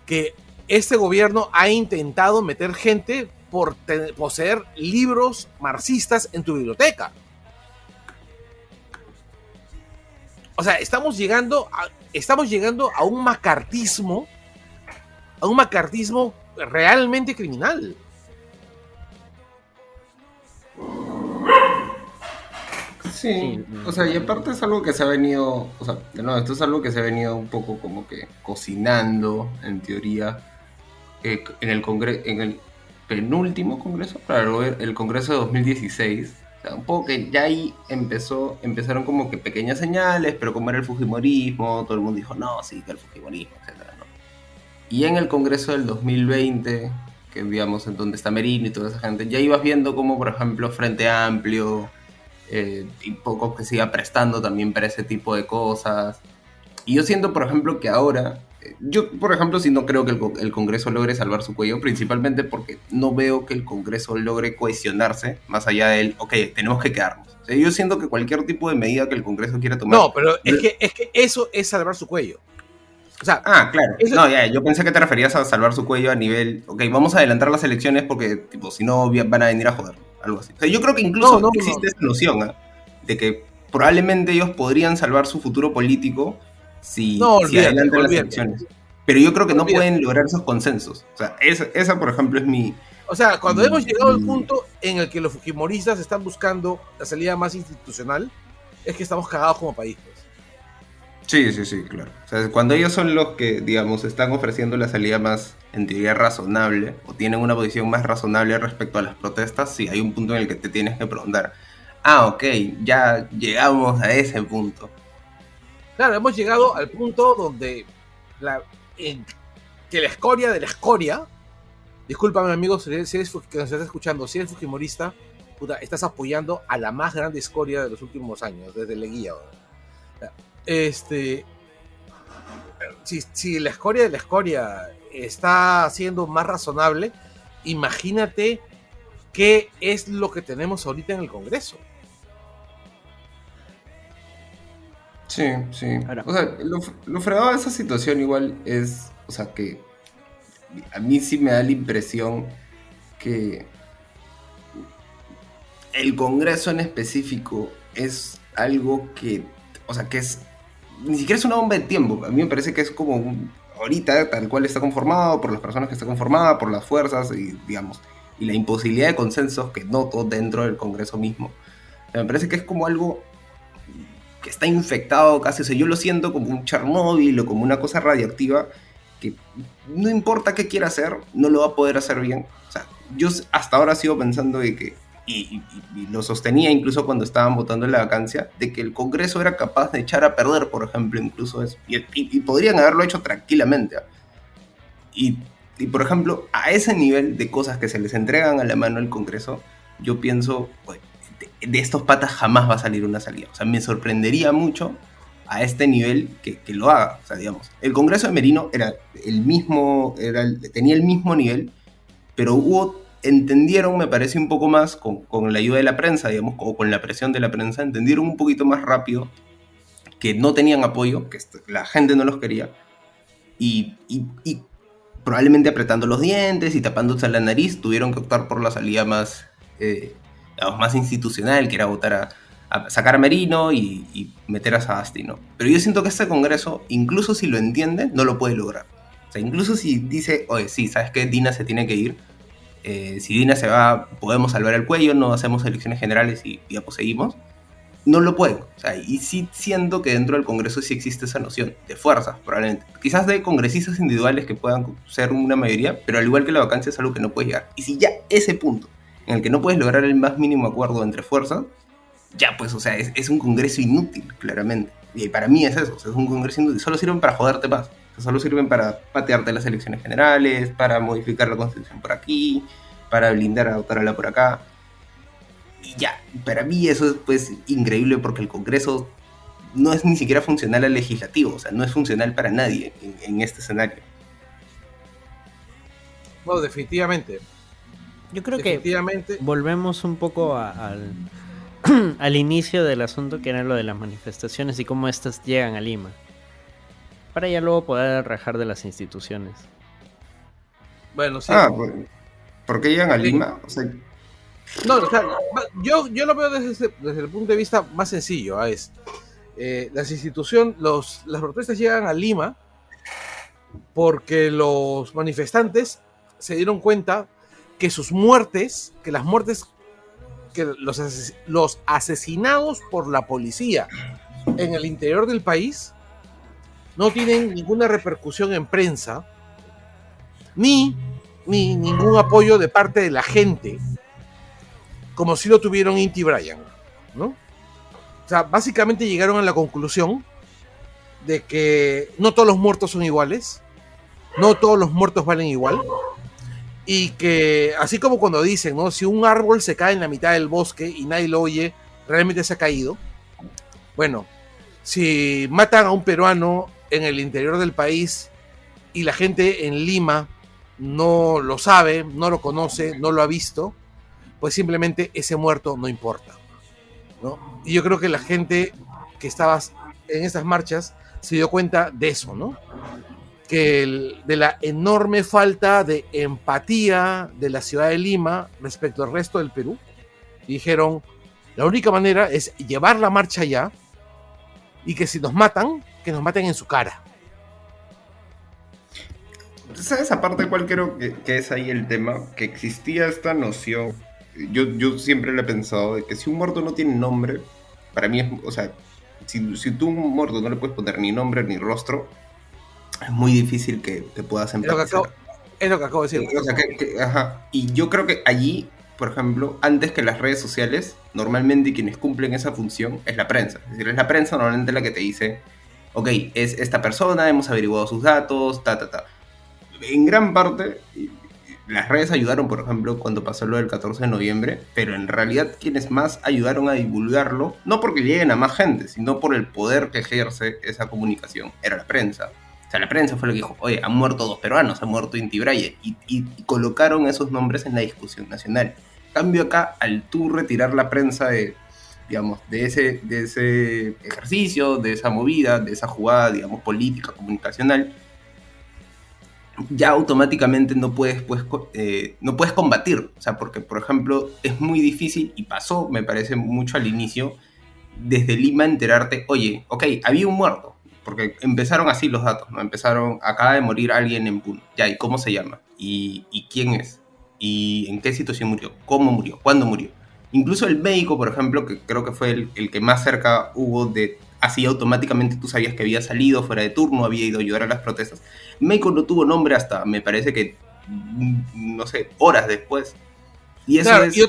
que este gobierno ha intentado meter gente por poseer libros marxistas en tu biblioteca. O sea, estamos llegando a un macartismo realmente criminal. Sí, o sea, y aparte es algo que se ha venido, o sea, no, esto es algo que se ha venido un poco como que cocinando, en teoría, en el penúltimo congreso, claro, el congreso de 2016, o sea, un poco que ya ahí empezaron como que pequeñas señales, pero como era el fujimorismo, todo el mundo dijo, no, sí, que el fujimorismo, etcétera, ¿no? Y en el congreso del 2020, que digamos en donde está Merino y toda esa gente, ya ibas viendo como, por ejemplo, Frente Amplio, y poco que siga prestando también para ese tipo de cosas. Y yo siento, por ejemplo, que ahora Yo, por ejemplo, sí no creo que el Congreso logre salvar su cuello, principalmente porque no veo que el Congreso logre cohesionarse más allá del, ok, tenemos que quedarnos. O sea, yo siento que cualquier tipo de medida que el Congreso quiera tomar... No, pero es que eso es salvar su cuello. O sea, Ah, claro. eso, No, ya, yo pensé que te referías a salvar su cuello a nivel, ok, vamos a adelantar las elecciones porque, tipo, si no van a venir a joder, algo así. O sea, yo creo que incluso no. existe esa noción, ¿ah? De que probablemente ellos podrían salvar su futuro político No, si adelantan las olvídate. elecciones. Pero yo creo que no Olvídate. pueden lograr esos consensos. O sea, esa por ejemplo, es mi... O sea, cuando hemos llegado al mi- punto en el que los fujimoristas están buscando la salida más institucional, es que estamos cagados como país, pues. Sí, claro. O sea, cuando ellos son los que, digamos, están ofreciendo la salida más, en teoría, razonable, o tienen una posición más razonable respecto a las protestas, sí, hay un punto en el que te tienes que preguntar, ah, ok, ya llegamos a ese punto. Claro, hemos llegado al punto donde que la escoria de la escoria, discúlpame amigo, si eres que nos estás escuchando, si eres fujimorista, puta, estás apoyando a la más grande escoria de los últimos años, desde Leguía. Si la escoria de la escoria está siendo más razonable, imagínate qué es lo que tenemos ahorita en el Congreso. Sí. Ahora. O sea, lo fregado de esa situación igual es, o sea, que a mí sí me da la impresión que el Congreso en específico es algo que, o sea, que es, ni siquiera es una bomba de tiempo. A mí me parece que es como ahorita, tal cual está conformado, por las personas que está conformada, por las fuerzas y, digamos, y la imposibilidad de consensos que noto dentro del Congreso mismo. O sea, me parece que es como algo que está infectado casi, o sea, yo lo siento como un Chernobyl o como una cosa radiactiva que no importa qué quiera hacer, no lo va a poder hacer bien. O sea, yo hasta ahora sigo pensando de que, y lo sostenía incluso cuando estaban votando en la vacancia, de que el Congreso era capaz de echar a perder, por ejemplo, incluso eso. Y podrían haberlo hecho tranquilamente. Y, por ejemplo, a ese nivel de cosas que se les entregan a la mano al Congreso, yo pienso, pues, de estos patas jamás va a salir una salida. O sea, me sorprendería mucho a este nivel que lo haga. O sea, digamos, el Congreso de Merino era el mismo, tenía el mismo nivel, pero entendieron, me parece un poco más, con la ayuda de la prensa, digamos, o con la presión de la prensa, entendieron un poquito más rápido que no tenían apoyo, que la gente no los quería, y probablemente apretando los dientes y tapándose la nariz, tuvieron que optar por la salida más, digamos, más institucional, que era votar a sacar a Merino y meter a Sagasti, ¿no? Pero yo siento que este Congreso, incluso si lo entiende, no lo puede lograr. O sea, incluso si dice, oye, sí, ¿sabes qué? Dina se tiene que ir. Si Dina se va, podemos salvar el cuello, no hacemos elecciones generales y ya pues seguimos. No lo pueden. O sea, y sí siento que dentro del Congreso sí existe esa noción de fuerzas, probablemente. Quizás de congresistas individuales que puedan ser una mayoría, pero al igual que la vacancia es algo que no puedes llegar. Y si ya ese punto en el que no puedes lograr el más mínimo acuerdo entre fuerzas, ya pues, o sea, es un Congreso inútil, claramente. Y para mí es eso, o sea, es un Congreso inútil. Solo sirven para joderte más. O sea, solo sirven para patearte las elecciones generales, para modificar la Constitución por aquí, para blindar a Otárola por acá. Y ya, para mí eso es pues increíble porque el Congreso no es ni siquiera funcional al legislativo, o sea, no es funcional para nadie en este escenario. No, definitivamente. Yo creo que Definitivamente. volvemos un poco al inicio del asunto, que era lo de las manifestaciones y cómo estas llegan a Lima, para ya luego poder rajar de las instituciones. Bueno, sí. ¿Por qué llegan a Lima? O sea, No, o sea, yo lo veo desde el punto de vista más sencillo. Las instituciones, las protestas llegan a Lima porque los manifestantes se dieron cuenta que sus muertes, que las muertes, que los asesinados por la policía en el interior del país no tienen ninguna repercusión en prensa, ni ningún apoyo de parte de la gente, como si lo tuvieron Inti Bryan, ¿no? O sea, básicamente llegaron a la conclusión de que no todos los muertos son iguales, no todos los muertos valen igual, y que, así como cuando dicen, ¿no? Si un árbol se cae en la mitad del bosque y nadie lo oye, realmente se ha caído. Bueno, si matan a un peruano en el interior del país y la gente en Lima no lo sabe, no lo conoce, no lo ha visto, pues simplemente ese muerto no importa, ¿no? Y yo creo que la gente que estaba en esas marchas se dio cuenta de eso, ¿no? De la enorme falta de empatía de la ciudad de Lima respecto al resto del Perú. Y dijeron, la única manera es llevar la marcha allá y que si nos matan, que nos maten en su cara. ¿Sabes aparte cuál creo que es ahí el tema? Que existía esta noción, yo siempre le he pensado, de que si un muerto no tiene nombre, para mí es, o sea, si tú a un muerto no le puedes poner ni nombre ni rostro, es muy difícil que puedas empatizar. Es lo que acabo de decir. O sea, ajá. Y yo creo que allí, por ejemplo, antes que las redes sociales, normalmente quienes cumplen esa función es la prensa. Es decir, es la prensa normalmente la que te dice, ok, es esta persona, hemos averiguado sus datos, ta. En gran parte, las redes ayudaron, por ejemplo, cuando pasó lo del 14 de noviembre, pero en realidad quienes más ayudaron a divulgarlo, no porque lleguen a más gente, sino por el poder que ejerce esa comunicación, era la prensa. O sea, la prensa fue lo que dijo, oye, han muerto 2 peruanos, ha muerto Inti Braille, y colocaron esos nombres en la discusión nacional. Cambio acá, al tú retirar la prensa de, digamos, de ese ejercicio, de esa movida, de esa jugada, digamos, política, comunicacional, ya automáticamente no puedes, pues, no puedes combatir. O sea, porque, por ejemplo, es muy difícil, y pasó, me parece, mucho al inicio, desde Lima enterarte, oye, ok, había un muerto, porque empezaron así los datos, ¿no? Empezaron, acaba de morir alguien en Puno, ya, ¿y cómo se llama? ¿Y quién es? ¿Y en qué situación murió? ¿Cómo murió? ¿Cuándo murió? Incluso el médico, por ejemplo, que creo que fue el que más cerca hubo de, así automáticamente tú sabías que había salido fuera de turno, había ido a ayudar a las protestas. El médico no tuvo nombre hasta, me parece que, no sé, horas después. Y eso claro, es... y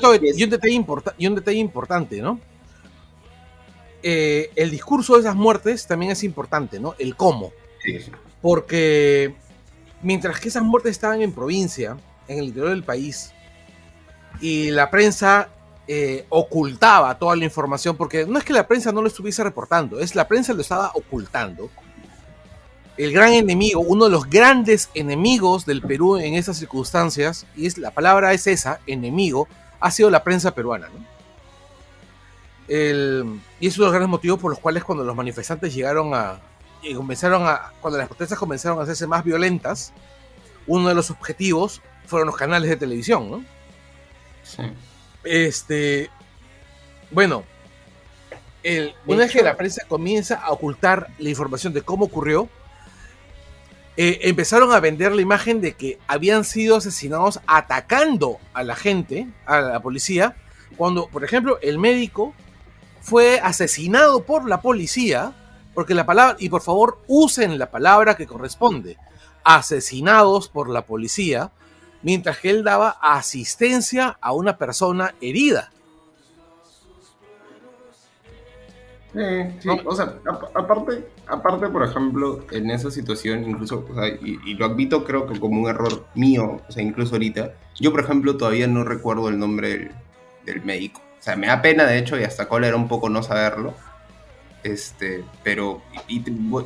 un detalle importante, ¿no? El discurso de esas muertes también es importante, ¿no? El cómo. Sí. Porque mientras que esas muertes estaban en provincia, en el interior del país, y la prensa ocultaba toda la información, porque no es que la prensa no lo estuviese reportando, es la prensa lo estaba ocultando. El gran enemigo, uno de los grandes enemigos del Perú en esas circunstancias, y la palabra es esa, enemigo, ha sido la prensa peruana, ¿no? Y es uno de los grandes motivos por los cuales cuando los manifestantes cuando las protestas comenzaron a hacerse más violentas, uno de los objetivos fueron los canales de televisión, ¿no? Sí. Bueno, una vez que la prensa comienza a ocultar la información de cómo ocurrió, empezaron a vender la imagen de que habían sido asesinados atacando a la gente, a la policía, cuando, por ejemplo, el médico fue asesinado por la policía, porque la palabra, y por favor usen la palabra que corresponde, asesinados por la policía, mientras que él daba asistencia a una persona herida. Sí, o sea, aparte, por ejemplo, en esa situación, incluso, o sea, y lo admito creo que como un error mío, o sea, incluso ahorita, yo, por ejemplo, todavía no recuerdo el nombre del médico. O sea, me da pena, de hecho, y hasta cólera un poco no saberlo. Pero,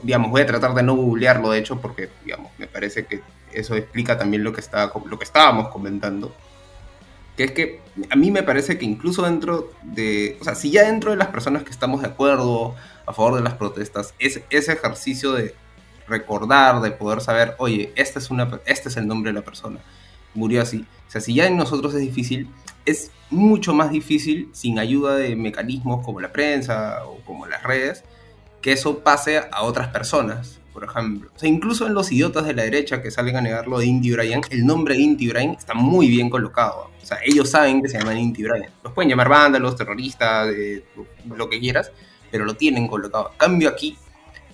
digamos, voy a tratar de no googlearlo, de hecho, porque, digamos, me parece que eso explica también lo que estábamos comentando. Que es que a mí me parece que incluso dentro de, o sea, si ya dentro de las personas que estamos de acuerdo a favor de las protestas, ese ejercicio de recordar, de poder saber, oye, este es el nombre de la persona, murió así. O sea, si ya en nosotros es difícil, es mucho más difícil sin ayuda de mecanismos como la prensa o como las redes, que eso pase a otras personas, por ejemplo. O sea, incluso en los idiotas de la derecha que salen a negar lo de Inti Brian, el nombre de Inti Brian está muy bien colocado. O sea, ellos saben que se llaman Inti Brian. Los pueden llamar vándalos, terroristas, lo que quieras, pero lo tienen colocado. En cambio aquí,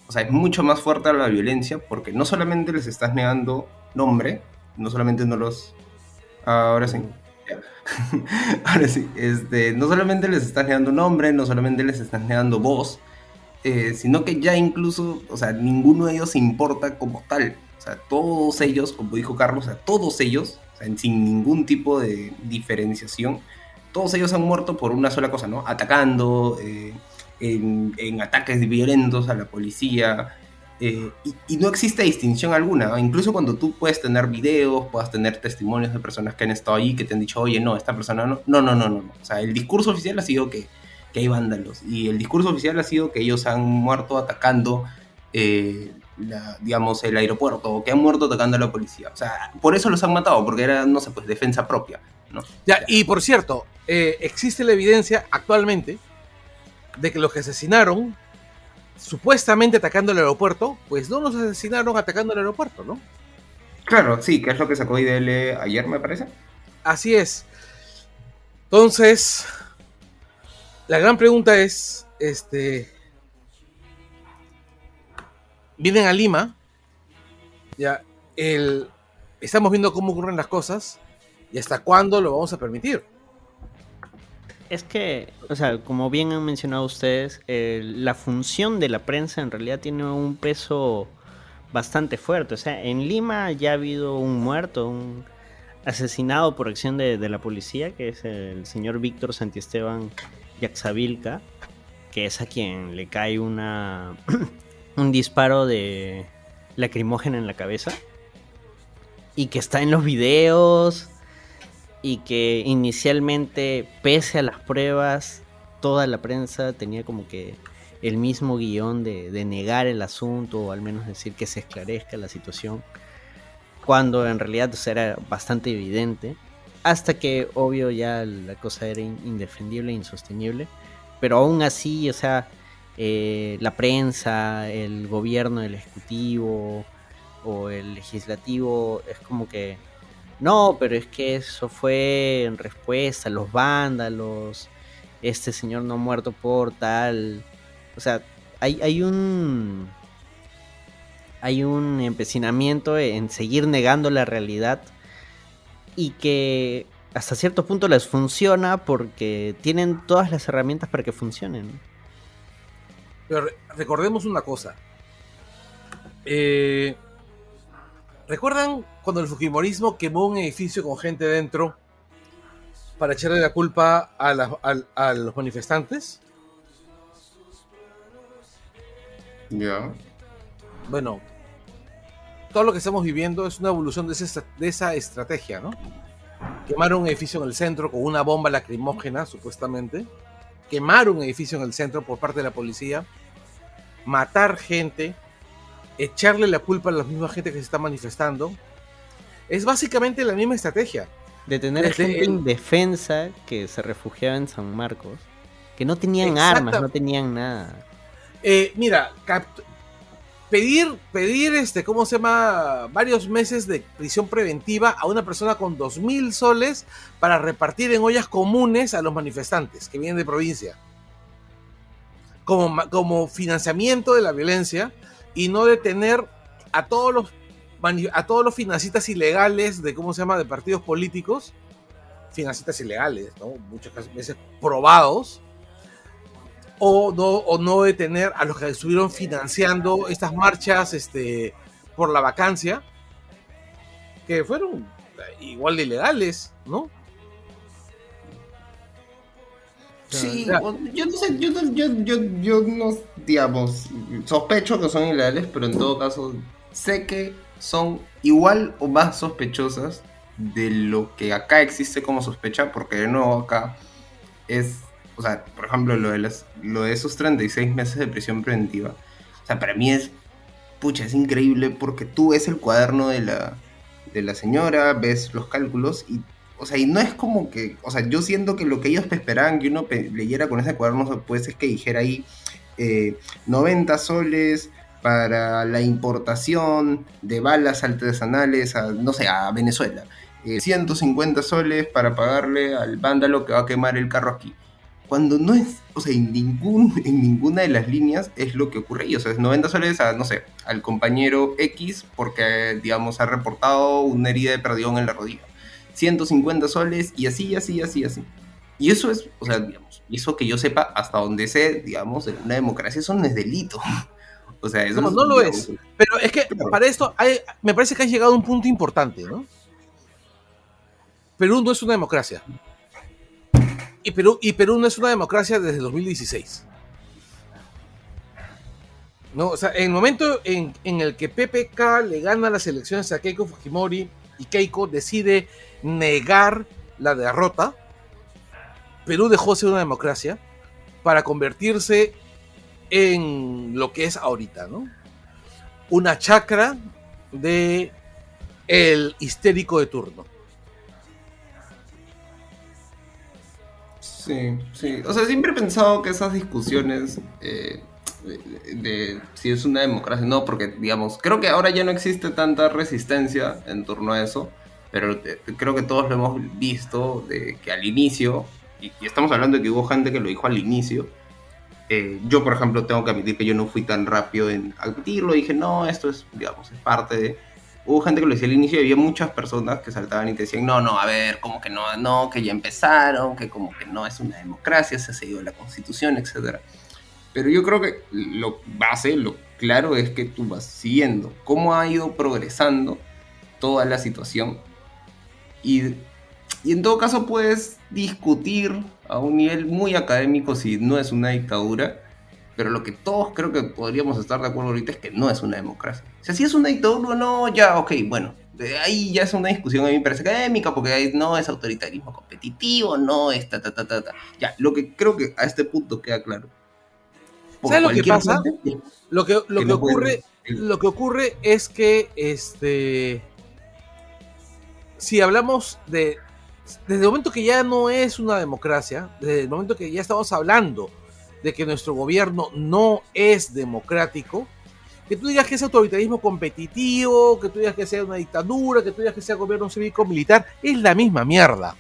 o sea, es mucho más fuerte la violencia porque no solamente les estás negando nombre, no solamente no los... Ahora sí. Ahora sí. No solamente les estás negando nombre, no solamente les estás negando voz, sino que ya incluso, o sea, ninguno de ellos se importa como tal. O sea, todos ellos, como dijo Carlos, o sea, todos ellos, o sea, sin ningún tipo de diferenciación, todos ellos han muerto por una sola cosa, ¿no? Atacando, en ataques violentos a la policía. y no existe distinción alguna, ¿no? Incluso cuando tú puedes tener videos, puedas tener testimonios de personas que han estado ahí, que te han dicho, oye, no, esta persona no. No, no, no, no. O sea, el discurso oficial ha sido que hay vándalos. Y el discurso oficial ha sido que ellos han muerto atacando, digamos, el aeropuerto, o que han muerto atacando a la policía. O sea, por eso los han matado, porque era, no sé, pues defensa propia, ¿no? Ya, y por cierto, existe la evidencia actualmente de que los que asesinaron supuestamente atacando el aeropuerto, pues no los asesinaron atacando el aeropuerto, ¿no? Claro, sí, que es lo que sacó IDL ayer, me parece. Así es. Entonces, la gran pregunta es, vienen a Lima, ya, estamos viendo cómo ocurren las cosas y hasta cuándo lo vamos a permitir. Es que, o sea, como bien han mencionado ustedes, la función de la prensa en realidad tiene un peso bastante fuerte. O sea, en Lima ya ha habido un muerto, un asesinado por acción de la policía, que es el señor Víctor Santiesteban Yaxavilca, que es a quien le cae un disparo de lacrimógena en la cabeza, y que está en los videos, y que inicialmente, pese a las pruebas, toda la prensa tenía como que el mismo guión de negar el asunto, o al menos decir que se esclarezca la situación, cuando en realidad, o sea, era bastante evidente, hasta que obvio ya la cosa era indefendible e insostenible, pero aún así, o sea, la prensa, el gobierno, el ejecutivo o el legislativo es como que no, pero es que eso fue en respuesta a los vándalos, este señor no ha muerto por tal, o sea, hay un empecinamiento en seguir negando la realidad, y que hasta cierto punto les funciona porque tienen todas las herramientas para que funcionen. Pero recordemos una cosa. ¿Recuerdan cuando el fujimorismo quemó un edificio con gente dentro para echarle la culpa a los manifestantes? Ya. Bueno, todo lo que estamos viviendo es una evolución de esa estrategia, ¿no? Quemar un edificio en el centro con una bomba lacrimógena, supuestamente. Quemar un edificio en el centro por parte de la policía. Matar gente. Echarle la culpa a la misma gente que se está manifestando. Es básicamente la misma estrategia. De tener gente indefensa que se refugiaba en San Marcos, que no tenían armas, no tenían nada. Mira, pedir, ¿cómo se llama? Varios meses de prisión preventiva a una persona con 2.000 soles para repartir en ollas comunes a los manifestantes que vienen de provincia. Como financiamiento de la violencia, y no detener a todos los financistas ilegales de, ¿cómo se llama?, de partidos políticos, financistas ilegales, ¿no? Muchas veces probados, o no detener a los que estuvieron financiando estas marchas por la vacancia, que fueron igual de ilegales, ¿no? Sí, yo no sé, yo no, digamos, sospecho que son ilegales, pero en todo caso sé que son igual o más sospechosas de lo que acá existe como sospecha, porque de nuevo acá es, o sea, por ejemplo, lo de esos 36 meses de prisión preventiva, o sea, para mí es, pucha, es increíble, porque tú ves el cuaderno de la señora, ves los cálculos y, o sea, y no es como que, o sea, yo siento que lo que ellos esperaban que uno leyera con ese cuaderno, pues, es que dijera ahí 90 soles para la importación de balas artesanales a, no sé, a Venezuela, 150 soles para pagarle al vándalo que va a quemar el carro aquí. Cuando no es, o sea, en ninguna de las líneas es lo que ocurre ahí. O sea, es 90 soles a, no sé, al compañero X porque, digamos, ha reportado una herida de perdigón en la rodilla. 150 soles y así. Y eso es, o sea, digamos, eso que yo sepa, hasta donde sé, digamos, en una democracia eso no es delito. O sea, eso no lo es. Pero es que claro, para esto me parece que has llegado a un punto importante, ¿no? Perú no es una democracia. Y Perú no es una democracia desde 2016. ¿no? O sea, en el momento en el que PPK le gana las elecciones a Keiko Fujimori y Keiko decide negar la derrota, Perú dejó de ser una democracia para convertirse en lo que es ahorita, ¿no? Una chacra de el histérico de turno. Sí, sí. O sea, siempre he pensado que esas discusiones de si es una democracia o no, porque, digamos, creo que ahora ya no existe tanta resistencia en torno a eso, pero creo que todos lo hemos visto de que al inicio, y estamos hablando de que hubo gente que lo dijo al inicio, yo, por ejemplo, tengo que admitir que yo no fui tan rápido en admitirlo, dije, no, esto es, digamos, es parte de... Hubo gente que lo decía al inicio y había muchas personas que saltaban y te decían, no, no, a ver, como que no, no, que ya empezaron, que como que no es una democracia, se ha seguido la constitución, etcétera. Pero yo creo que lo base, lo claro es que tú vas siguiendo cómo ha ido progresando toda la situación y, y en todo caso puedes discutir a un nivel muy académico si no es una dictadura, pero lo que todos creo que podríamos estar de acuerdo ahorita es que no es una democracia. O sea, si es una dictadura o no, ya, ok, bueno, de ahí ya es una discusión a mí me parece académica, porque ahí no es autoritarismo competitivo, no es ta, ta, ta, ta, ta. Ya, lo que creo que a este punto queda claro. Por ¿Sabes lo que cualquier pasa? fuente, Lo que no ocurre, pueden- lo que ocurre es que si hablamos desde el momento que ya no es una democracia, desde el momento que ya estamos hablando de que nuestro gobierno no es democrático, que tú digas que es autoritarismo competitivo, que tú digas que sea una dictadura, que tú digas que sea gobierno cívico-militar, es la misma mierda.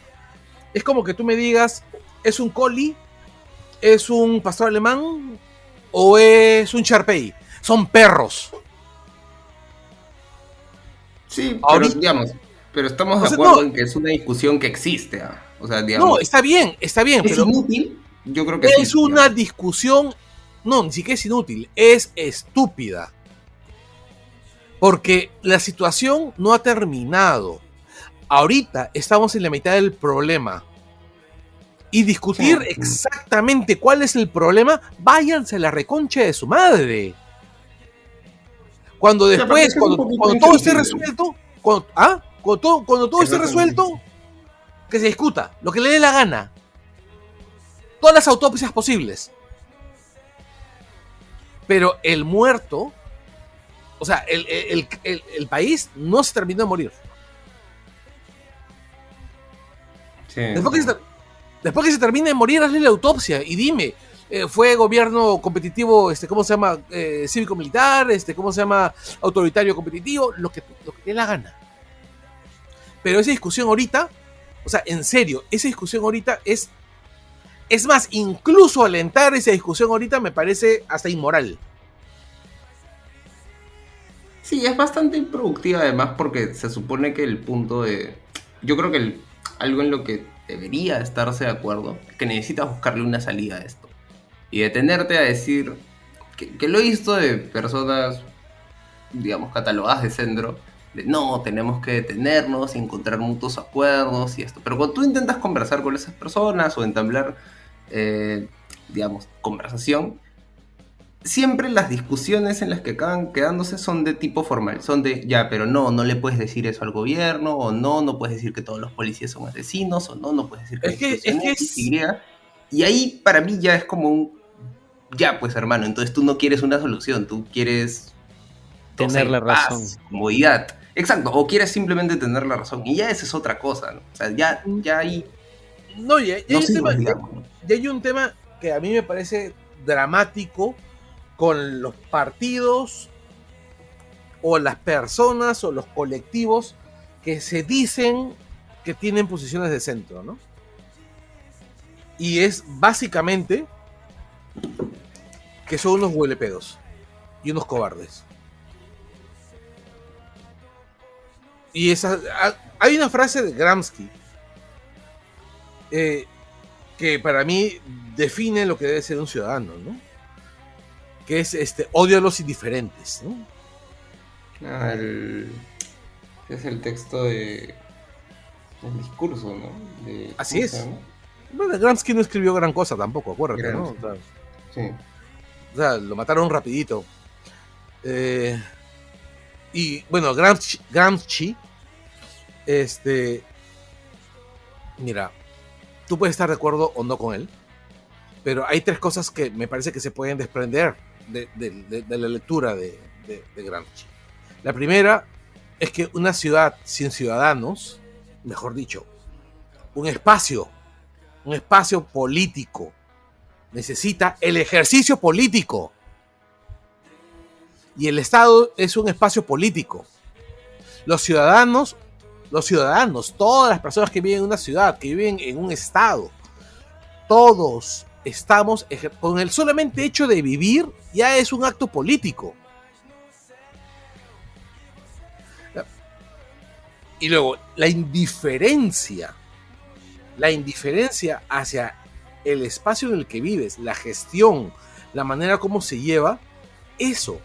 Es como que tú me digas, ¿es un collie? ¿Es un pastor alemán? ¿O es un Sharpei? Son perros. Sí, pero Ahorita, digamos, pero estamos o de sea, acuerdo no, en que es una discusión que existe. ¿Ah? O sea, no, digamos, está bien, ¿es pero inútil? Yo creo que sí. es una Digamos. discusión, no, ni siquiera es inútil, es estúpida. Porque la situación no ha terminado. Ahorita estamos en la mitad del problema. Y discutir Sí. exactamente cuál es el problema, váyanse a la reconcha de su madre. Cuando Sí, aparte después, es que es un poquito cuando todo esté insensible. resuelto, cuando todo Es esté bastante resuelto, que se discuta, lo que le dé la gana. Todas las autopsias posibles. Pero el muerto, o sea, el país no se terminó de morir. Sí, Después que se termine de morir, hazle la autopsia y dime, ¿fue gobierno competitivo, ¿cómo se llama? Cívico-militar, ¿cómo se llama? Autoritario competitivo, lo que te dé la gana. Pero esa discusión ahorita, o sea, en serio, esa discusión ahorita es más, incluso alentar esa discusión ahorita me parece hasta inmoral. Sí, es bastante improductiva además porque se supone que el punto de... Yo creo que algo en lo que debería estarse de acuerdo es que necesitas buscarle una salida a esto. Y detenerte a decir que lo he visto de personas, digamos, catalogadas de centro, de no, tenemos que detenernos y encontrar mutuos acuerdos y esto. Pero cuando tú intentas conversar con esas personas o entablar, digamos, conversación, siempre las discusiones en las que acaban quedándose son de tipo formal, son de, ya, pero no, no le puedes decir eso al gobierno, o no, no puedes decir que todos los policías son asesinos, o no, no puedes decir que la institución X, Y, y ahí para mí ya es como un, ya pues hermano, entonces tú no quieres una solución, tú quieres Tener la razón. comodidad, exacto, o quieres simplemente tener la razón, y ya esa es otra cosa, ¿no? O sea, ya ahí No, ya no hay un tema, sirves, digamos, ¿no? ya hay un tema que a mí me parece dramático con los partidos o las personas o los colectivos que se dicen que tienen posiciones de centro, ¿no? Y es básicamente que son unos huelepedos y unos cobardes. Y hay una frase de Gramsci que para mí define lo que debe ser un ciudadano, ¿no? Que es odio a los indiferentes, ¿no? Es el texto de el discurso, ¿no? Así es. Bueno, Gramsci no escribió gran cosa tampoco, acuérdate, ¿no? Sí. O sea, lo mataron rapidito. Y bueno, Gramsci, mira, tú puedes estar de acuerdo o no con él, pero hay tres cosas que me parece que se pueden desprender de la lectura de Gramsci. La primera es que una ciudad sin ciudadanos, mejor dicho, un espacio político, necesita el ejercicio político. Y el Estado es un espacio político. Los ciudadanos, todas las personas que viven en una ciudad, que viven en un estado, todos estamos, con el solamente hecho de vivir, ya es un acto político. Y luego, la indiferencia hacia el espacio en el que vives, la gestión, la manera como se lleva, eso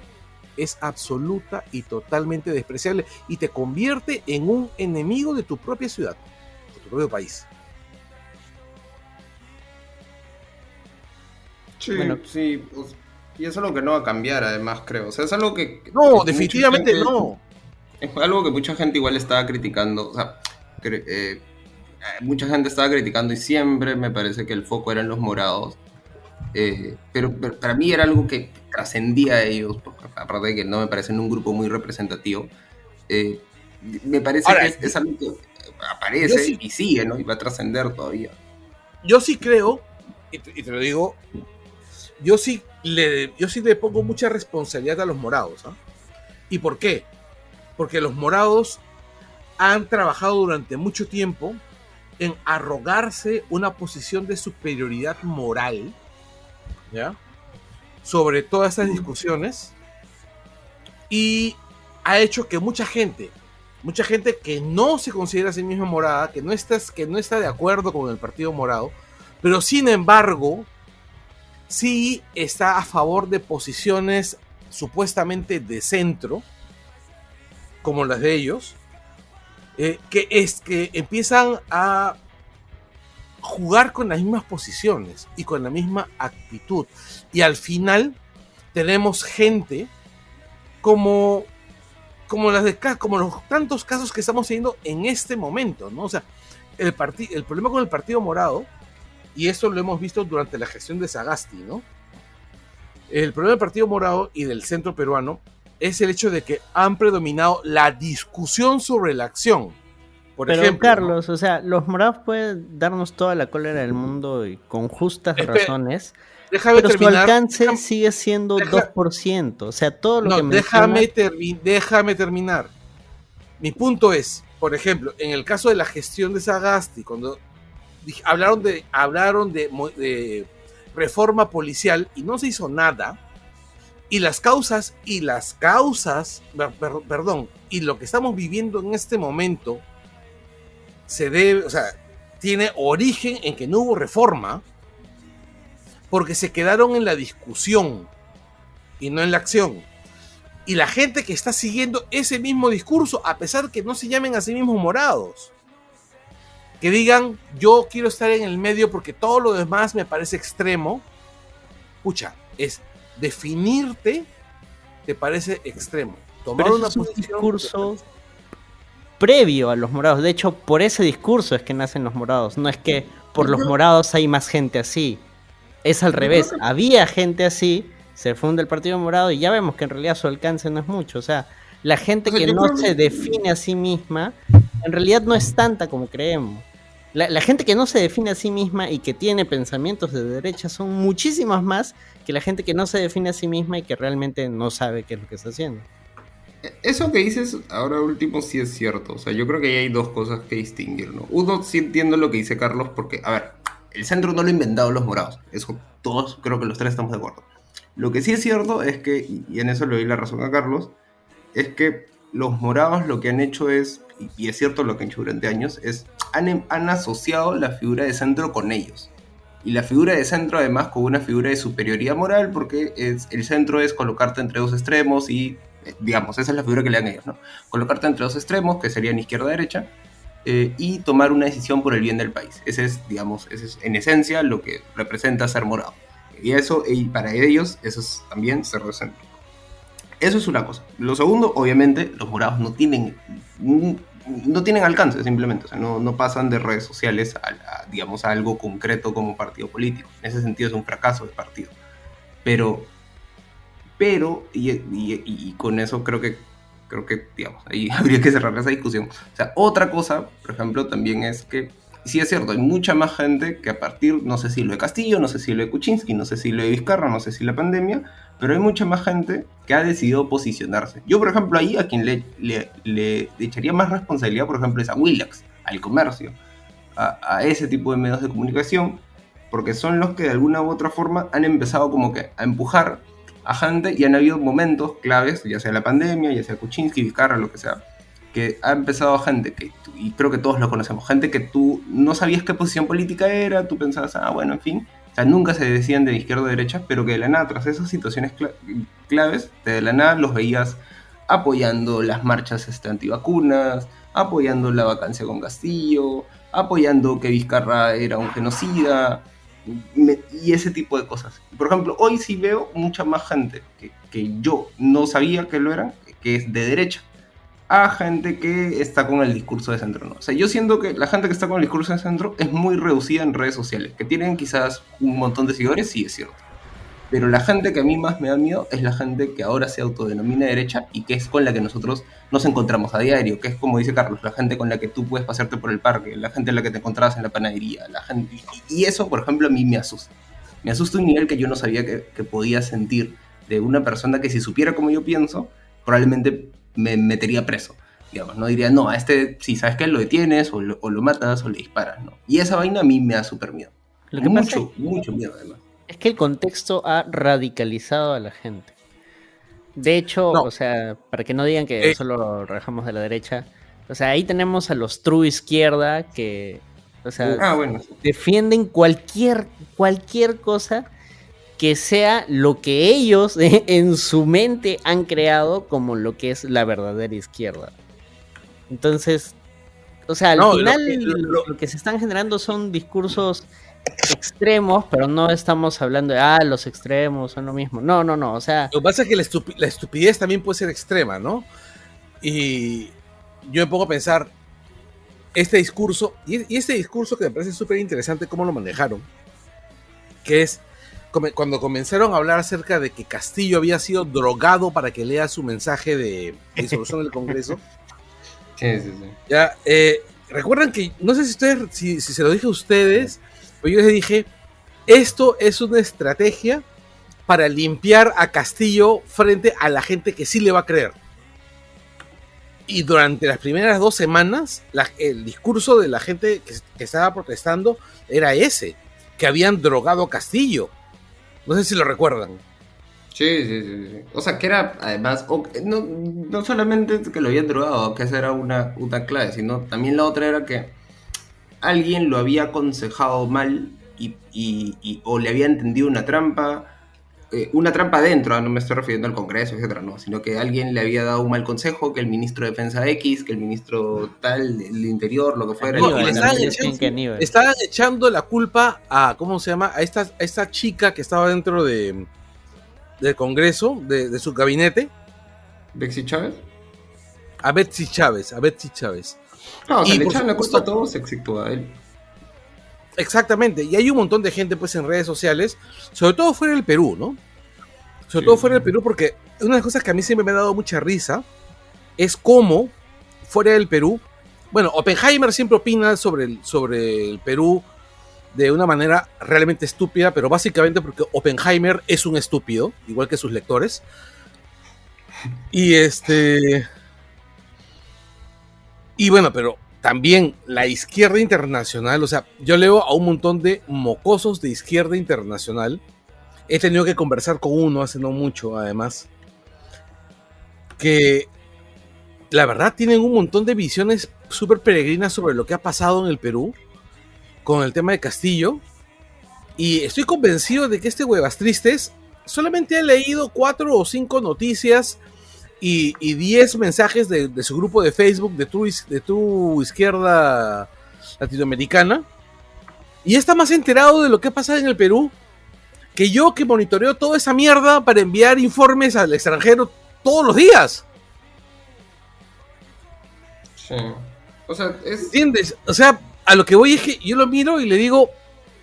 es absoluta y totalmente despreciable y te convierte en un enemigo de tu propia ciudad, de tu propio país. Sí, bueno, sí, pues, y eso es algo que no va a cambiar, además, creo. O sea, es algo que no, que definitivamente gente, no. Es algo que mucha gente igual estaba criticando. O sea, mucha gente estaba criticando y siempre me parece que el foco era en los morados. Pero para mí era algo que trascendía a ellos, porque aparte de que no me parecen un grupo muy representativo, me parece ahora, que es algo que aparece sí, y sigue, ¿no? Y va a trascender todavía. Yo sí creo, y te lo digo, yo sí le pongo mucha responsabilidad a los morados. ¿Eh? ¿Y por qué? Porque los morados han trabajado durante mucho tiempo en arrogarse una posición de superioridad moral, ¿ya? Sobre todas estas discusiones, y ha hecho que mucha gente que no se considera a sí misma morada, que no está de acuerdo con el Partido Morado, pero sin embargo sí está a favor de posiciones supuestamente de centro, como las de ellos, que empiezan a jugar con las mismas posiciones y con la misma actitud, y al final tenemos gente como los tantos casos que estamos teniendo en este momento, ¿no? O sea, el problema con el Partido Morado, y esto lo hemos visto durante la gestión de Sagasti, ¿no? El problema del Partido Morado y del centro peruano es el hecho de que han predominado la discusión sobre la acción. Por ejemplo, Carlos, ¿no? O sea, los morados pueden darnos toda la cólera del mundo y con justas razones, pero su alcance sigue siendo 2%. O sea, todo lo que déjame terminar. Mi punto es, por ejemplo, en el caso de la gestión de Sagasti, cuando hablaron de reforma policial y no se hizo nada, y las causas, y lo que estamos viviendo en este momento tiene origen en que no hubo reforma, porque se quedaron en la discusión y no en la acción. Y la gente que está siguiendo ese mismo discurso, a pesar que no se llamen a sí mismos morados, que digan, yo quiero estar en el medio porque todo lo demás me parece extremo, pucha, es definirte te parece extremo. Tomar pero una es un discurso previo a los morados. De hecho, por ese discurso es que nacen los morados. No es que por los morados hay más gente así. Es al revés. Había gente así, se funda el Partido Morado y ya vemos que en realidad su alcance no es mucho. O sea, la gente que no se define a sí misma, en realidad no es tanta como creemos. La gente que no se define a sí misma y que tiene pensamientos de derecha son muchísimas más que la gente que no se define a sí misma y que realmente no sabe qué es lo que está haciendo. Eso que dices ahora último sí es cierto. O sea, yo creo que ahí hay dos cosas que distinguir, ¿no? Uno, sí entiendo lo que dice Carlos, porque, a ver, el centro no lo han inventado los morados. Eso todos, creo que los tres estamos de acuerdo. Lo que sí es cierto es que, y en eso le doy la razón a Carlos, es que los morados lo que han hecho es, y es cierto lo que han hecho durante años, es han asociado la figura de centro con ellos. Y la figura de centro además con una figura de superioridad moral, porque el centro es colocarte entre dos extremos y, digamos, esa es la figura que le dan ellos, ¿no? Colocarte entre dos extremos, que serían izquierda-derecha, y tomar una decisión por el bien del país. Ese es, digamos, en esencia lo que representa ser morado. Y eso, y para ellos, eso es también ser de centro. Eso es una cosa. Lo segundo, obviamente, los morados no tienen alcance simplemente, o sea, no pasan de redes sociales digamos, a algo concreto como partido político. En ese sentido es un fracaso de partido. Pero y con eso creo que, digamos, ahí habría que cerrar esa discusión. O sea, otra cosa, por ejemplo, también es que, sí es cierto, hay mucha más gente que a partir, no sé si lo de Castillo, no sé si lo de Kuczynski, no sé si lo de Vizcarra, no sé si la pandemia, pero hay mucha más gente que ha decidido posicionarse. Yo, por ejemplo, ahí a quien le echaría más responsabilidad, por ejemplo, es a Willax, al comercio, a ese tipo de medios de comunicación, porque son los que de alguna u otra forma han empezado como que a empujar a gente, y han habido momentos claves, ya sea la pandemia, ya sea Kuczynski, Vizcarra, lo que sea, que ha empezado gente que, y creo que todos lo conocemos, gente que tú no sabías qué posición política era, tú pensabas, bueno, en fin, o sea, nunca se decían de izquierda o de derecha, pero que de la nada, tras esas situaciones claves, de la nada los veías apoyando las marchas antivacunas, apoyando la vacancia con Castillo, apoyando que Vizcarra era un genocida, y ese tipo de cosas. Por ejemplo, hoy sí veo mucha más gente que yo no sabía que lo eran, que es de derecha, a gente que está con el discurso de centro, ¿no? O sea, yo siento que la gente que está con el discurso de centro es muy reducida en redes sociales, que tienen quizás un montón de seguidores, sí es cierto. Pero la gente que a mí más me da miedo es la gente que ahora se autodenomina derecha y que es con la que nosotros nos encontramos a diario, que es como dice Carlos, la gente con la que tú puedes pasearte por el parque, la gente con la que te encontrabas en la panadería, la gente, y eso, por ejemplo, a mí me asusta. Me asusta un nivel que yo no sabía que podía sentir de una persona que, si supiera como yo pienso, probablemente me metería preso. Digamos, no diría, no, a este, si sabes que lo detienes o lo matas o le disparas, ¿no? Y esa vaina a mí me da súper miedo. Lo que pasa Mucho miedo, además. es que el contexto ha radicalizado a la gente. De hecho, No. o sea, para que no digan que solo lo rajamos de la derecha, o sea, ahí tenemos a los true izquierda que, o sea, Bueno, sí. defienden cualquier cosa que sea lo que ellos en su mente han creado como lo que es la verdadera izquierda. Entonces, o sea, al final lo que se están generando son discursos extremos, pero no estamos hablando de, los extremos son lo mismo. No, o sea... Lo que pasa es que la estupidez también puede ser extrema, ¿no? Y yo me pongo a pensar, este discurso, y este discurso que me parece súper interesante cómo lo manejaron, que es cuando comenzaron a hablar acerca de que Castillo había sido drogado para que lea su mensaje de disolución del Congreso. Sí. Ya, recuerdan que, no sé si ustedes, si se lo dije a ustedes, pero yo les dije, esto es una estrategia para limpiar a Castillo frente a la gente que sí le va a creer. Y durante las primeras 2 semanas, el discurso de la gente que estaba protestando era ese, que habían drogado a Castillo. No sé si lo recuerdan. Sí. O sea, que era, además, no solamente que lo habían drogado, que esa era una clave, sino también la otra era que alguien lo había aconsejado mal o le había entendido una trampa adentro, no me estoy refiriendo al Congreso, etcétera, no, sino que alguien le había dado un mal consejo, que el ministro de Defensa X, que el ministro tal, del Interior, lo que fuera. No, y le estaban echando la culpa a, ¿cómo se llama? A esta chica que estaba dentro del Congreso, de su gabinete. ¿Betsy Chávez? A Betsy Chávez. No, le echaron la culpa a todos excepto a él. Exactamente, y hay un montón de gente pues en redes sociales, sobre todo fuera del Perú, ¿no? Sobre todo fuera del Perú, porque una de las cosas que a mí siempre me ha dado mucha risa es cómo fuera del Perú, bueno, Oppenheimer siempre opina sobre el Perú de una manera realmente estúpida, pero básicamente porque Oppenheimer es un estúpido, igual que sus lectores. Y bueno, pero también la izquierda internacional, o sea, yo leo a un montón de mocosos de izquierda internacional. He tenido que conversar con uno hace no mucho, además, que la verdad tienen un montón de visiones súper peregrinas sobre lo que ha pasado en el Perú con el tema de Castillo. Y estoy convencido de que este huevas tristes solamente ha leído 4 o 5 noticias y 10 mensajes de su grupo de Facebook de tu izquierda latinoamericana, y está más enterado de lo que pasa en el Perú que yo, que monitoreo toda esa mierda para enviar informes al extranjero todos los días. Sí. O sea, ¿Entiendes? O sea, a lo que voy es que yo lo miro y le digo,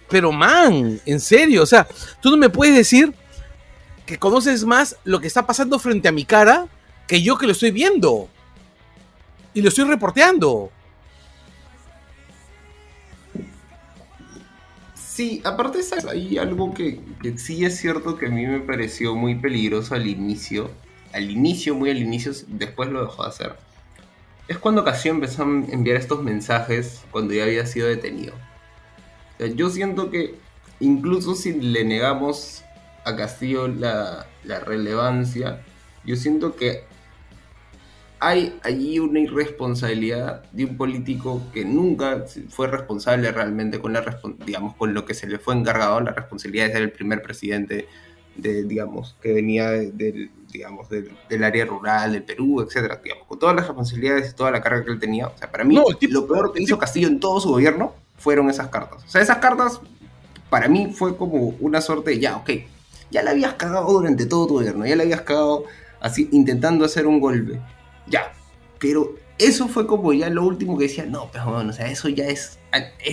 pero man, en serio, o sea, tú no me puedes decir que conoces más lo que está pasando frente a mi cara que yo que lo estoy viendo y lo estoy reporteando. Sí, aparte hay algo que sí es cierto que a mí me pareció muy peligroso muy al inicio, después lo dejó de hacer. Es cuando Castillo empezó a enviar estos mensajes cuando ya había sido detenido. O sea, yo siento que incluso si le negamos a Castillo la relevancia, yo siento que hay allí una irresponsabilidad de un político que nunca fue responsable realmente digamos, con lo que se le fue encargado, la responsabilidad de ser el primer presidente digamos, que venía digamos, del área rural, del Perú, etcétera, digamos, con todas las responsabilidades y toda la carga que él tenía. O sea, para mí, No, lo peor que hizo Castillo en todo su gobierno fueron esas cartas. O sea, esas cartas para mí fue como una suerte de, ya, ok, ya la habías cagado durante todo tu gobierno, ya la habías cagado así, intentando hacer un golpe. Ya, pero eso fue como ya lo último que decía, no, pero bueno, o sea, eso ya es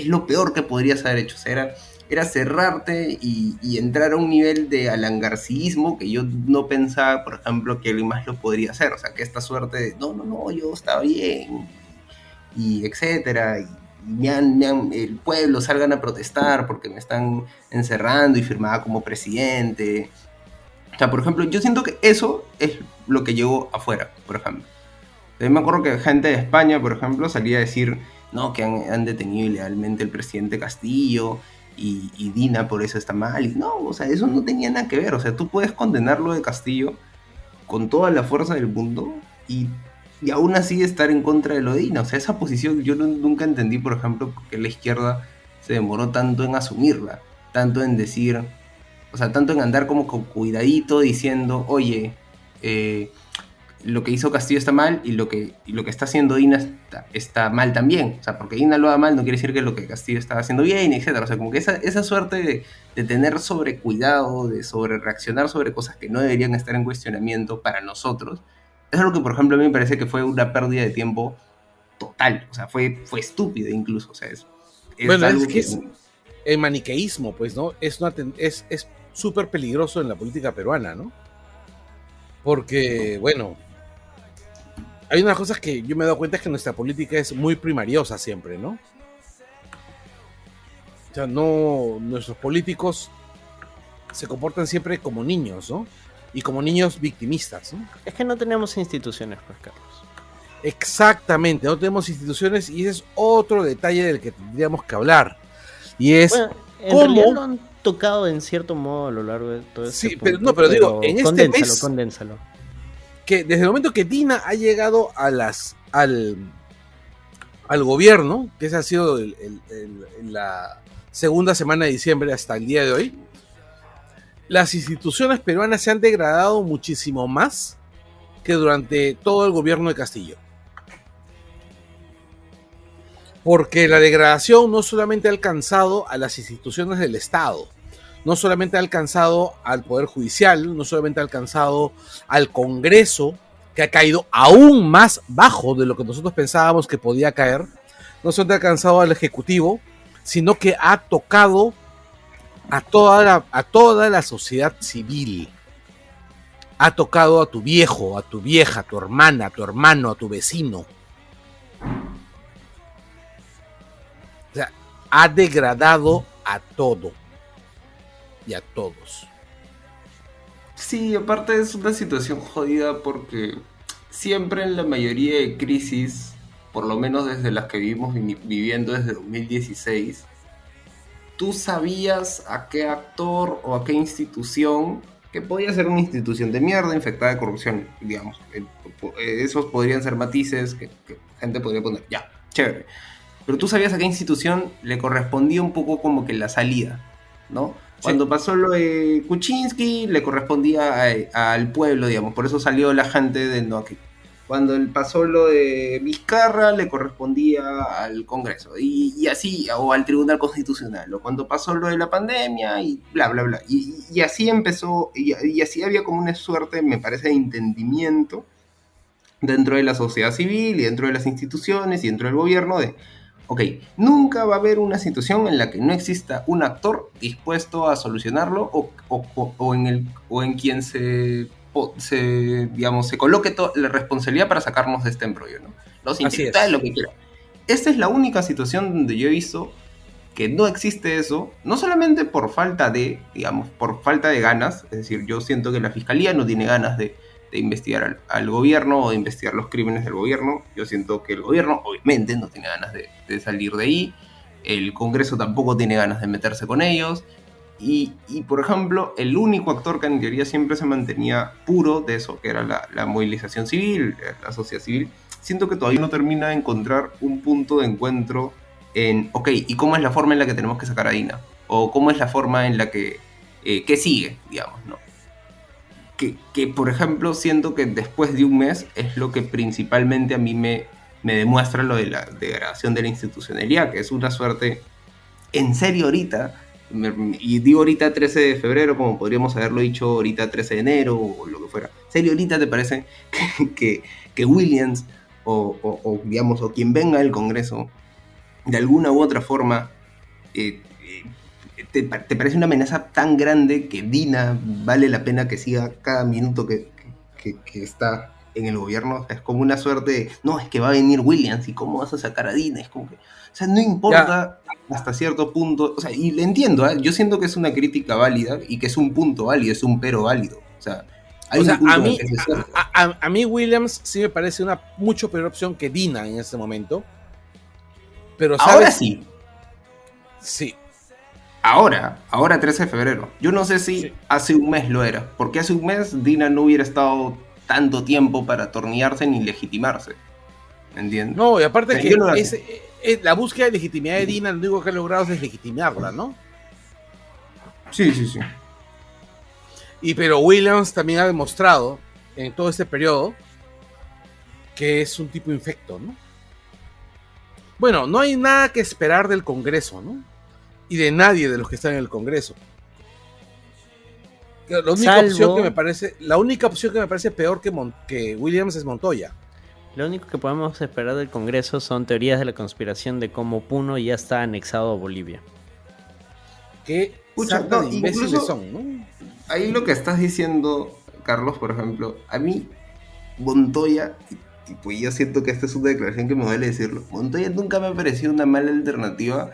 lo peor que podrías haber hecho. O sea, era cerrarte y entrar a un nivel de alangarcismo que yo no pensaba, por ejemplo, que alguien más lo podría hacer. O sea, que esta suerte de, no, yo estaba bien, y etcétera, y el pueblo salgan a protestar porque me están encerrando y firmaba como presidente. O sea, por ejemplo, yo siento que eso es lo que llegó afuera, por ejemplo. Me acuerdo que gente de España, por ejemplo, salía a decir, no, que han detenido ilegalmente el presidente Castillo y Dina por eso está mal. Y no, o sea, eso no tenía nada que ver. O sea, tú puedes condenarlo de Castillo con toda la fuerza del mundo y aún así estar en contra de lo de Dina. O sea, esa posición yo nunca entendí, por ejemplo, por qué la izquierda se demoró tanto en asumirla, tanto en decir, o sea, tanto en andar como con cuidadito diciendo, oye, lo que hizo Castillo está mal y lo que está haciendo Dina está mal también. O sea, porque Dina lo haga mal no quiere decir que lo que Castillo está haciendo bien, etc. O sea, como que esa suerte de tener sobre cuidado, de sobre reaccionar sobre cosas que no deberían estar en cuestionamiento para nosotros, es algo que, por ejemplo, a mí me parece que fue una pérdida de tiempo total. O sea, fue estúpido incluso. O sea, es Bueno, algo es que es el maniqueísmo, pues, ¿no? Es súper peligroso en la política peruana, ¿no? Porque, bueno, hay unas cosas que yo me he dado cuenta, es que nuestra política es muy primariosa siempre, ¿no? O sea, nuestros políticos se comportan siempre como niños, ¿no? Y como niños victimistas, ¿no? Es que no tenemos instituciones, pues, Carlos. Exactamente, no tenemos instituciones y ese es otro detalle del que tendríamos que hablar. Y es en realidad lo han tocado en cierto modo a lo largo de todo este sí, punto, pero digo, en este mes, condénsalo. Que desde el momento que Dina ha llegado al gobierno, que esa ha sido la segunda semana de diciembre hasta el día de hoy, las instituciones peruanas se han degradado muchísimo más que durante todo el gobierno de Castillo. Porque la degradación no solamente ha alcanzado a las instituciones del Estado, no solamente ha alcanzado al Poder Judicial, no solamente ha alcanzado al Congreso, que ha caído aún más bajo de lo que nosotros pensábamos que podía caer, no solamente ha alcanzado al Ejecutivo, sino que ha tocado a toda la sociedad civil. Ha tocado a tu viejo, a tu vieja, a tu hermana, a tu hermano, a tu vecino. O sea, ha degradado a todo y a todos. Sí, aparte es una situación jodida porque siempre en la mayoría de crisis, por lo menos desde las que vivimos viviendo desde 2016, tú sabías a qué actor o a qué institución, que podía ser una institución de mierda infectada de corrupción, digamos. Esos podrían ser matices que gente podría poner, ya, chévere. Pero tú sabías a qué institución le correspondía un poco como que la salida, ¿no? Cuando pasó lo de Kuczynski, le correspondía al pueblo, digamos. Por eso salió la gente de no, Cuando pasó lo de Vizcarra, le correspondía al Congreso, y así, o al Tribunal Constitucional, o cuando pasó lo de la pandemia, y bla, bla, bla. Y así empezó, y así había como una suerte, me parece, de entendimiento dentro de la sociedad civil y dentro de las instituciones y dentro del gobierno de, ok, nunca va a haber una situación en la que no exista un actor dispuesto a solucionarlo o en quien digamos, se coloque la responsabilidad para sacarnos de este embrollo, ¿no? Los intelectuales, lo que quiera. Esta es la única situación donde yo he visto que no existe eso, no solamente por falta de, digamos, por falta de ganas, es decir, yo siento que la fiscalía no tiene ganas de investigar al gobierno o de investigar los crímenes del gobierno. Yo siento que el gobierno, obviamente, no tiene ganas de salir de ahí. El Congreso tampoco tiene ganas de meterse con ellos. Y por ejemplo, el único actor que en teoría siempre se mantenía puro de eso, que era la movilización civil, la sociedad civil, siento que todavía no termina de encontrar un punto de encuentro en, ok, ¿y cómo es la forma en la que tenemos que sacar a Dina? O cómo es la forma en la que sigue, digamos, ¿no? Que, por ejemplo, siento que después de un mes es lo que principalmente a mí me demuestra lo de la degradación de la institucionalidad, que es una suerte, en serio ahorita, y digo ahorita 13 de febrero, como podríamos haberlo dicho ahorita 13 de enero o lo que fuera, ¿en serio ahorita te parece que Williams digamos, o quien venga del Congreso, de alguna u otra forma, ¿te parece una amenaza tan grande que Dina vale la pena que siga cada minuto que está en el gobierno? Es como una suerte de, no, es que va a venir Williams y cómo vas a sacar a Dina, es como que, o sea, no importa ya, hasta cierto punto, o sea, y le entiendo, yo siento que es una crítica válida y que es un punto válido, es un pero válido, o sea, a mí Williams sí me parece una mucho peor opción que Dina en este momento, pero ¿sabes? Ahora sí. Sí. Ahora 13 de febrero. Yo no sé si hace un mes lo era, porque hace un mes Dina no hubiera estado tanto tiempo para atornillarse ni legitimarse. ¿Entiendes? No, y aparte que la búsqueda de legitimidad de Dina, lo único que ha logrado es deslegitimarla, ¿no? Sí. Pero Williams también ha demostrado en todo este periodo que es un tipo infecto, ¿no? Bueno, no hay nada que esperar del Congreso, ¿no? Y de nadie de los que están en el Congreso. La única opción que me parece peor que Williams es Montoya. Lo único que podemos esperar del Congreso son teorías de la conspiración de cómo Puno ya está anexado a Bolivia. Qué sarta de imbéciles son, ¿no? Ahí lo que estás diciendo, Carlos, por ejemplo, a mí, Montoya, tipo, yo siento que esta es una declaración que me duele decirlo, Montoya nunca me ha parecido una mala alternativa,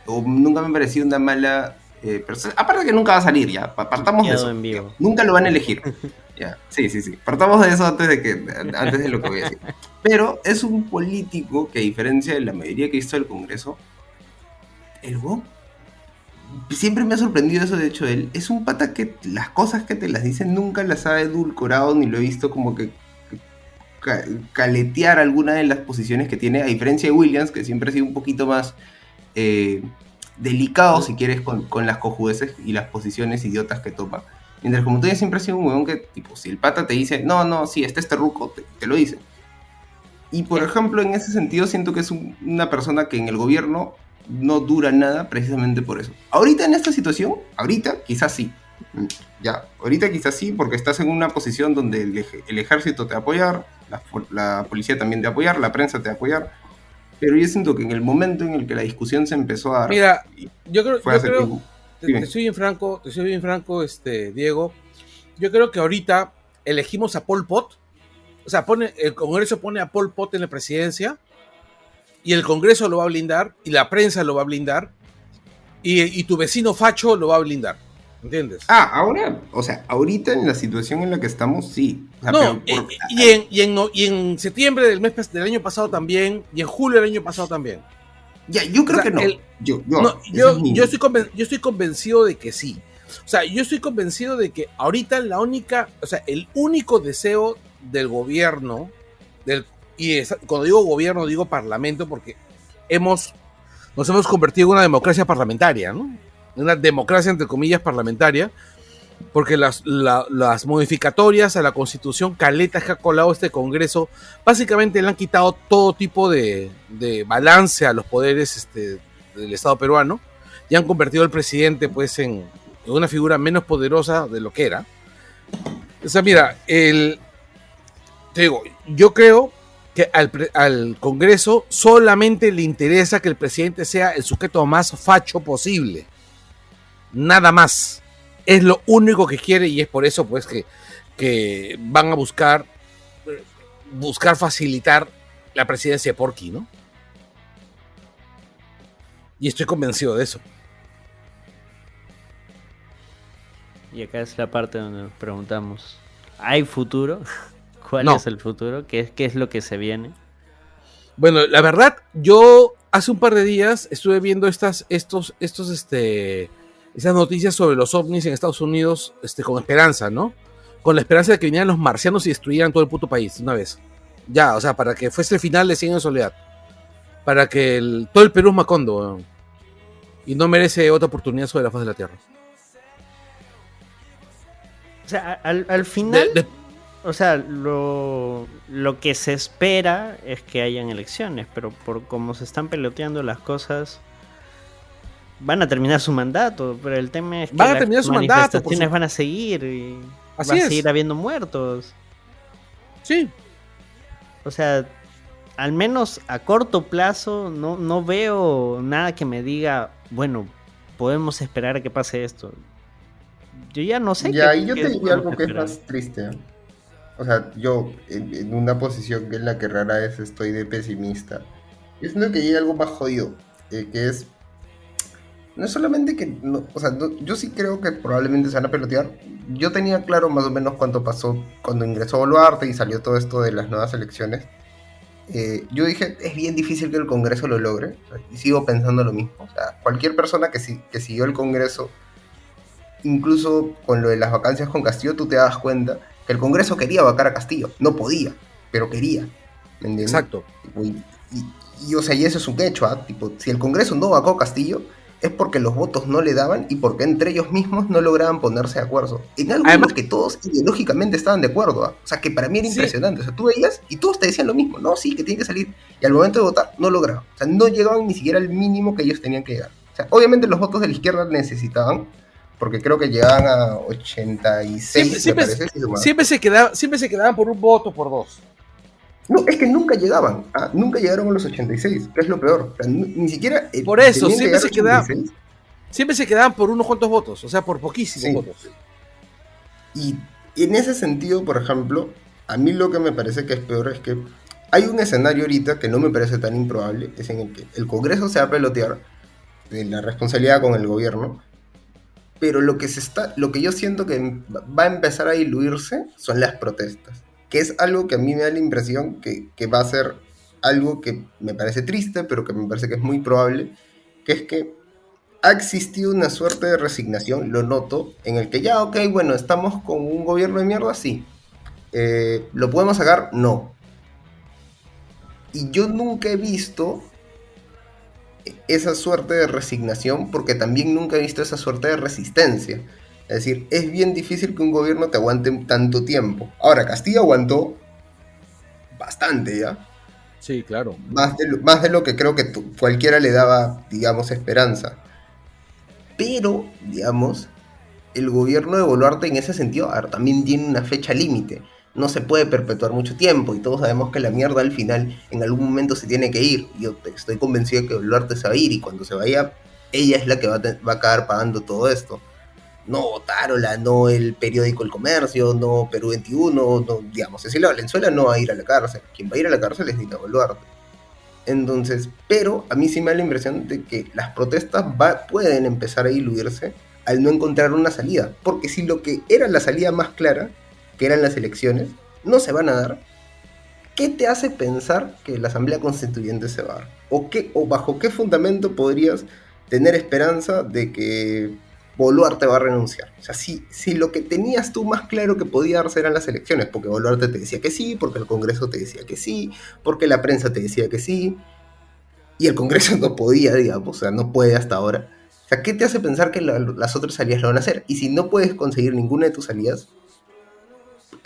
o nunca me ha parecido una mala persona. Aparte que nunca va a salir, ya, partamos de eso. Nunca lo van a elegir. Ya, sí. Partamos de eso antes de lo que voy a decir. Pero es un político que, a diferencia de la mayoría que he visto del Congreso, siempre me ha sorprendido eso. De hecho, él es un pata que las cosas que te las dicen nunca las ha edulcorado, ni lo he visto como que caletear alguna de las posiciones que tiene, a diferencia de Williams, que siempre ha sido un poquito más delicado, si quieres, con las cojudeces y las posiciones idiotas que toma. Mientras que Montoya siempre ha sido un huevón que, tipo, si el pata te dice, no, sí, este ruco, te lo dice. Y, por ejemplo, en ese sentido siento que es una persona que en el gobierno no dura nada precisamente por eso. Ahorita en esta situación, quizás sí. Ahorita quizás sí, porque estás en una posición donde el ejército te va a apoyar, la policía también te va a apoyar, la prensa te va a apoyar. Pero yo siento que en el momento en el que la discusión se empezó a dar... Mira, yo creo te soy bien franco, Diego. Yo creo que ahorita elegimos a Pol Pot. O sea, el Congreso pone a Pol Pot en la presidencia y el Congreso lo va a blindar y la prensa lo va a blindar y tu vecino facho lo va a blindar. ¿Entiendes? Ahorita en la situación en la que estamos, sí. O sea, y en septiembre del año pasado también, y en julio del año pasado también. Ya, yo creo que no. Yo estoy convencido de que sí. O sea, yo estoy convencido de que ahorita el único deseo del gobierno, cuando digo gobierno digo parlamento, porque nos hemos convertido en una democracia parlamentaria, ¿no? Una democracia entre comillas parlamentaria. porque las modificatorias a la Constitución caletas que ha colado este Congreso, básicamente le han quitado todo tipo de balance a los poderes del Estado peruano y han convertido al presidente pues en una figura menos poderosa de lo que era. O sea, mira, te digo, yo creo que al Congreso solamente le interesa que el presidente sea el sujeto más facho posible. Nada más. Es lo único que quiere y es por eso pues que van a buscar facilitar la presidencia de Porky, ¿no? Y estoy convencido de eso. Y acá es la parte donde nos preguntamos, ¿hay futuro? ¿Cuál No. es el futuro? ¿Qué es lo que se viene? Bueno, la verdad, yo hace un par de días estuve viendo esas noticias sobre los ovnis en Estados Unidos, con esperanza, ¿no? Con la esperanza de que vinieran los marcianos y destruyeran todo el puto país de una vez. Ya, o sea, para que fuese el final de 100 años de soledad. Para que todo el Perú es Macondo, weón. Y no merece otra oportunidad sobre la faz de la Tierra. O sea, al final, o sea, lo que se espera es que hayan elecciones, pero por cómo se están peloteando las cosas, van a terminar su mandato, pero el tema es que van a terminar su mandato, manifestaciones van a seguir y Así va a es. seguir habiendo muertos. Sí. O sea, al menos a corto plazo no veo nada que me diga, bueno, podemos esperar a que pase esto. Yo ya no sé. Ya, y yo qué te diría podemos algo que es esperar. más triste, ¿eh? O sea, yo en una posición en la que rara vez estoy de pesimista, yo siento que llega algo más jodido, que es, no es solamente que, o sea, yo sí creo que probablemente se van a pelotear. Yo tenía claro más o menos cuánto pasó cuando ingresó Boluarte y salió todo esto de las nuevas elecciones. Yo dije, es bien difícil que el Congreso lo logre, o sea, y sigo pensando lo mismo. O sea, cualquier persona que siguió el Congreso, incluso con lo de las vacancias con Castillo, tú te das cuenta que el Congreso quería vacar a Castillo, no podía, pero quería, ¿me entiendes? Exacto. Y, o sea, y eso es un hecho, ¿ah? Tipo, si el Congreso no vacó a Castillo, es porque los votos no le daban y porque entre ellos mismos no lograban ponerse de acuerdo. En algo en lo que todos ideológicamente estaban de acuerdo, ¿ah? O sea, que para mí era impresionante. O sea, tú veías y todos te decían lo mismo, no, sí, que tiene que salir. Y al momento de votar, no lograban. O sea, no llegaban ni siquiera al mínimo que ellos tenían que llegar. O sea, obviamente los votos de la izquierda necesitaban, porque creo que llegaban a 86, siempre se quedaban por un voto, por dos. No, es que nunca llegaban, nunca llegaron a los 86, que es lo peor. O sea, ni siquiera... Por eso, siempre se quedaban por unos cuantos votos, o sea, por poquísimos votos. Y en ese sentido, por ejemplo, a mí lo que me parece que es peor es que hay un escenario ahorita que no me parece tan improbable, es en el que el Congreso se va a pelotear de la responsabilidad con el gobierno, pero lo que yo siento que va a empezar a diluirse son las protestas, que es algo que a mí me da la impresión que va a ser algo que me parece triste, pero que me parece que es muy probable, que es que ha existido una suerte de resignación, lo noto, en el que ya, ok, bueno, estamos con un gobierno de mierda, sí. ¿Lo podemos sacar? No. Y yo nunca he visto esa suerte de resignación, porque también nunca he visto esa suerte de resistencia. Es decir, es bien difícil que un gobierno te aguante tanto tiempo. Ahora, Castillo aguantó bastante, ¿ya? Sí, claro. Más de lo que creo que cualquiera le daba, digamos, esperanza. Pero, digamos, el gobierno de Boluarte en ese sentido, a ver, también tiene una fecha límite. No se puede perpetuar mucho tiempo y todos sabemos que la mierda al final en algún momento se tiene que ir. Yo estoy convencido de que Boluarte se va a ir y cuando se vaya, ella es la que va a acabar pagando todo esto. No Tarola, no el periódico El Comercio, no Perú 21, no, digamos, Cecilia Valenzuela no va a ir a la cárcel. Quien va a ir a la cárcel es Dina Boluarte. Entonces, pero a mí sí me da la impresión de que las protestas pueden empezar a diluirse al no encontrar una salida. Porque si lo que era la salida más clara, que eran las elecciones, no se van a dar, ¿qué te hace pensar que la Asamblea Constituyente se va a dar? ¿O bajo qué fundamento podrías tener esperanza de que Boluarte va a renunciar? O sea, si lo que tenías tú más claro que podía darse eran las elecciones, porque Boluarte te decía que sí, porque el Congreso te decía que sí, porque la prensa te decía que sí, y el Congreso no podía, digamos, o sea, no puede hasta ahora. sea, ¿qué te hace pensar que las otras salidas lo van a hacer? Y si no puedes conseguir ninguna de tus salidas,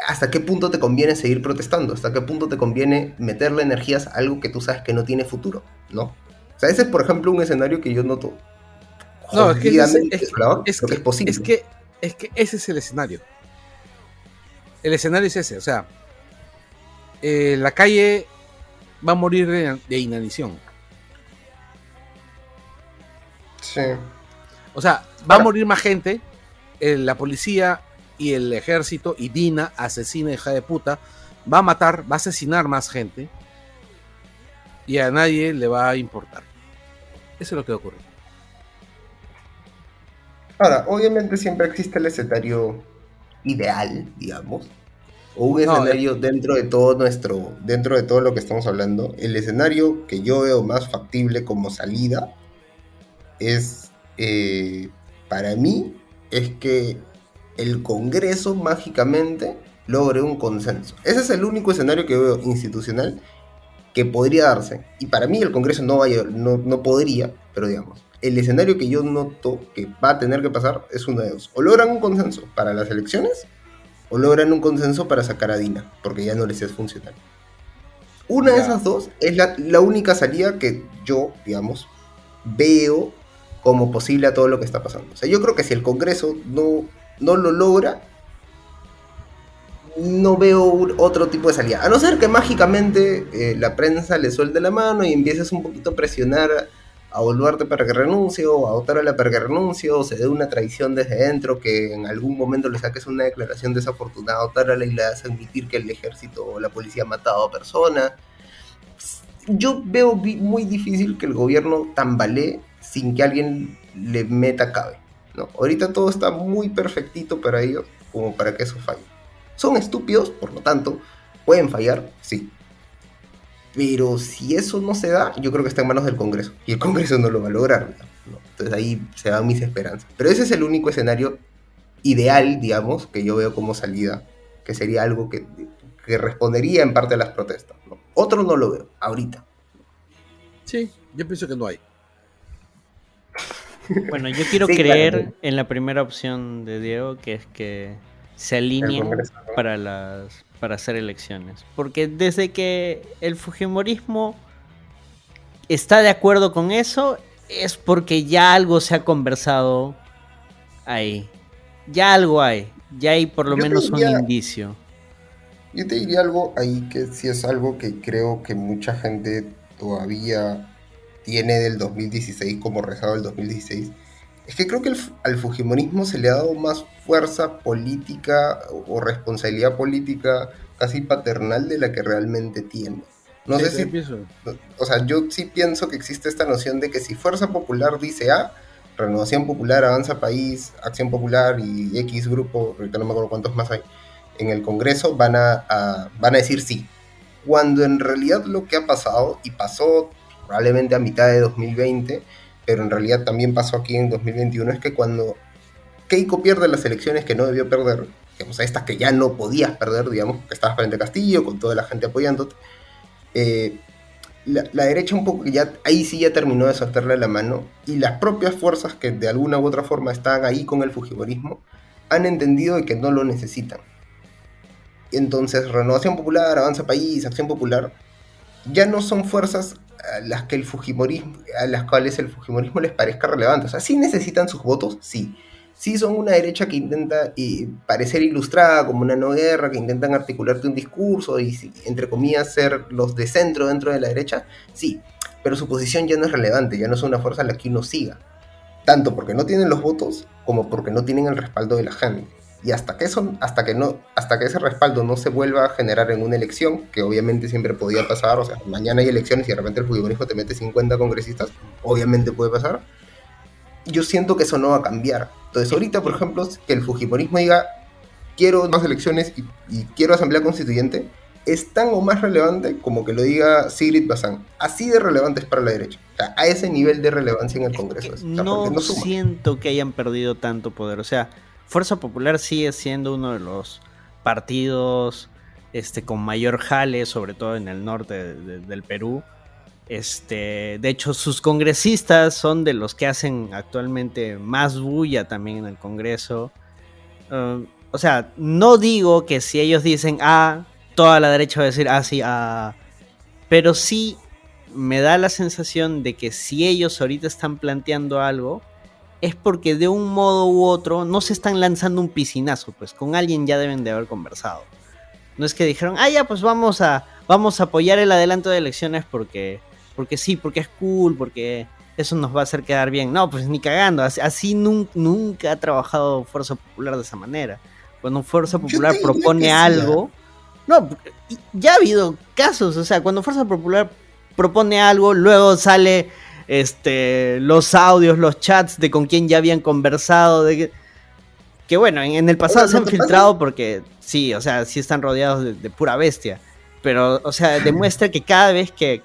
¿hasta qué punto te conviene seguir protestando? ¿Hasta qué punto te conviene meterle energías a algo que tú sabes que no tiene futuro? ¿No? O sea, ese es, por ejemplo, un escenario que yo noto No, es que, jodidamente desolador, pero que es posible. Es que ese es el escenario. El escenario es ese, o sea, la calle va a morir de inanición. Sí. O sea, va a morir más gente, la policía y el ejército y Dina, asesina hija de puta, va a matar, va a asesinar más gente y a nadie le va a importar. Eso es lo que ocurre. Ahora, obviamente siempre existe el escenario ideal, digamos, o un No, escenario dentro de todo lo que estamos hablando. El escenario que yo veo más factible como salida es, para mí, es que el Congreso mágicamente logre un consenso. Ese es el único escenario que veo institucional que podría darse. Y para mí el Congreso no podría, pero digamos, el escenario que yo noto que va a tener que pasar es uno de dos. O logran un consenso para las elecciones, o logran un consenso para sacar a Dina, porque ya no les es funcional. Una de esas dos es la única salida que yo, digamos, veo como posible a todo lo que está pasando. O sea, yo creo que si el Congreso no lo logra, no veo otro tipo de salida. A no ser que mágicamente la prensa le suelte la mano y empieces un poquito a presionar a Boluarte para que renuncie, o a Otárola para que renuncie, o se dé una traición desde dentro, que en algún momento le saques una declaración desafortunada a Otárola y le hagas admitir que el ejército o la policía ha matado a personas. Yo veo muy difícil que el gobierno tambalee sin que alguien le meta cabe, ¿no? Ahorita todo está muy perfectito para ellos como para que eso falle. Son estúpidos, por lo tanto, pueden fallar, sí. Pero si eso no se da, yo creo que está en manos del Congreso. Y el Congreso no lo va a lograr, ¿no? Entonces ahí se dan mis esperanzas. Pero ese es el único escenario ideal, digamos, que yo veo como salida. Que sería algo que respondería en parte a las protestas, ¿no? Otro no lo veo, ahorita. Sí, yo pienso que no hay. Bueno, yo quiero Sí, creer claro. en la primera opción de Diego, que es que se alineen Congreso, ¿no? para hacer elecciones. Porque desde que el fujimorismo está de acuerdo con eso, es porque ya algo se ha conversado ahí. Ya algo hay. Ya hay por lo Yo te menos un diría, indicio. yo te diría algo ahí que sí es algo que creo que mucha gente todavía tiene del 2016 como rezado del 2016. Es que creo que al fujimorismo se le ha dado más fuerza política o responsabilidad política casi paternal de la que realmente tiene. No Sí, sé también si, pienso. o sea, yo sí pienso que existe esta noción de que si Fuerza Popular dice A, Renovación Popular, Avanza País, Acción Popular y X grupo, ahorita no me acuerdo cuántos más hay, en el Congreso van a decir sí. Cuando en realidad lo que ha pasado, y pasó probablemente a mitad de 2020, pero en realidad también pasó aquí en 2021, es que cuando Keiko pierde las elecciones que no debió perder, digamos, a estas que ya no podías perder, digamos, que estabas frente a Castillo, con toda la gente apoyándote, la derecha un poco, ya ahí sí ya terminó de soltarle la mano, y las propias fuerzas que de alguna u otra forma están ahí con el fujimorismo, han entendido de que no lo necesitan. Entonces, Renovación Popular, Avanza País, Acción Popular, ya no son fuerzas a las cuales el fujimorismo les parezca relevante. O sea, sí necesitan sus votos, sí. Sí son una derecha que intenta parecer ilustrada como una no guerra, que intentan articularte un discurso y, entre comillas, ser los de centro dentro de la derecha, sí. Pero su posición ya no es relevante, ya no es una fuerza a la que uno siga. Tanto porque no tienen los votos como porque no tienen el respaldo de la gente. Y hasta que ese respaldo no se vuelva a generar en una elección, que obviamente siempre podía pasar, o sea, mañana hay elecciones y de repente el fujimorismo te mete 50 congresistas, obviamente puede pasar. Yo siento que eso no va a cambiar. Entonces ahorita, por ejemplo, que el fujimorismo diga quiero más elecciones y quiero asamblea constituyente, es tan o más relevante como que lo diga Sigrid Bazán. Así de relevante es para la derecha. O sea, a ese nivel de relevancia en el Congreso. O sea, porque No no suma. siento que hayan perdido tanto poder. O sea, Fuerza Popular sigue siendo uno de los partidos con mayor jale, sobre todo en el norte del Perú. De hecho, sus congresistas son de los que hacen actualmente más bulla también en el Congreso. O sea, no digo que si ellos dicen A, toda la derecha va a decir sí, pero sí me da la sensación de que si ellos ahorita están planteando algo, es porque de un modo u otro no se están lanzando un piscinazo, pues con alguien ya deben de haber conversado. No es que dijeron, ya, pues vamos a apoyar el adelanto de elecciones porque sí, porque es cool, porque eso nos va a hacer quedar bien. No, pues ni cagando, así nunca ha trabajado Fuerza Popular de esa manera. Cuando Fuerza Yo Popular te diría propone que sí, algo, no, ya ha habido casos, o sea, cuando Fuerza Popular propone algo, luego sale los audios, los chats de con quién ya habían conversado, que bueno, en el pasado se han filtrado porque sí, o sea, sí están rodeados de pura bestia. Pero, o sea, demuestra que cada vez que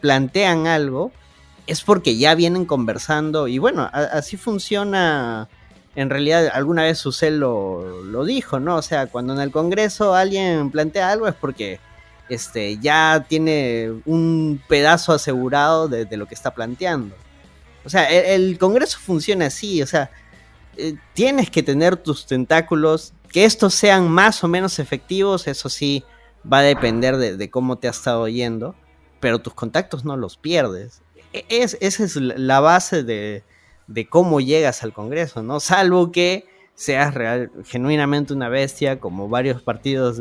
plantean algo es porque ya vienen conversando. Y bueno, así funciona. En realidad, alguna vez Susel lo dijo, ¿no? O sea, cuando en el Congreso alguien plantea algo es porque ya tiene un pedazo asegurado de lo que está planteando. O sea, el Congreso funciona así, o sea, tienes que tener tus tentáculos, que estos sean más o menos efectivos, eso sí va a depender de cómo te has estado yendo, pero tus contactos no los pierdes. Esa es la base de cómo llegas al Congreso, ¿no? Salvo que seas genuinamente una bestia, como varios partidos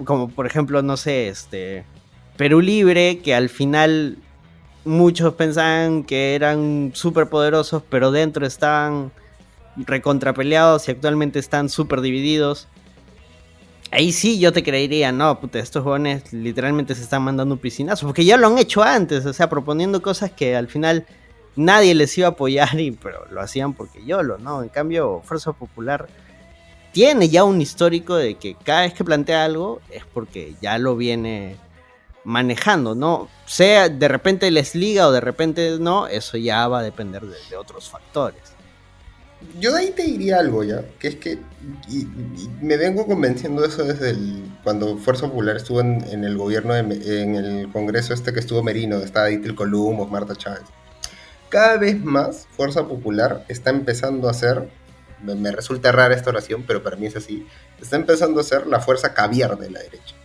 como por ejemplo, no sé, Perú Libre, que al final muchos pensaban que eran súper poderosos, pero dentro estaban recontrapeleados y actualmente están súper divididos. Ahí sí yo te creería, no, puta, estos jóvenes literalmente se están mandando un piscinazo, porque ya lo han hecho antes, o sea, proponiendo cosas que al final nadie les iba a apoyar, pero lo hacían porque ¿no? En cambio, Fuerza Popular tiene ya un histórico de que cada vez que plantea algo es porque ya lo viene manejando, ¿no? Sea de repente les liga o de repente no, eso ya va a depender de otros factores. Yo de ahí te diría algo ya, que es que y me vengo convenciendo de eso desde cuando Fuerza Popular estuvo en el gobierno, en el Congreso que estuvo Merino, estaba Dítil Columbus, Marta Chávez. Cada vez más Fuerza Popular está empezando a ser, me resulta rara esta oración, pero para mí es así, está empezando a ser la fuerza caviar de la derecha.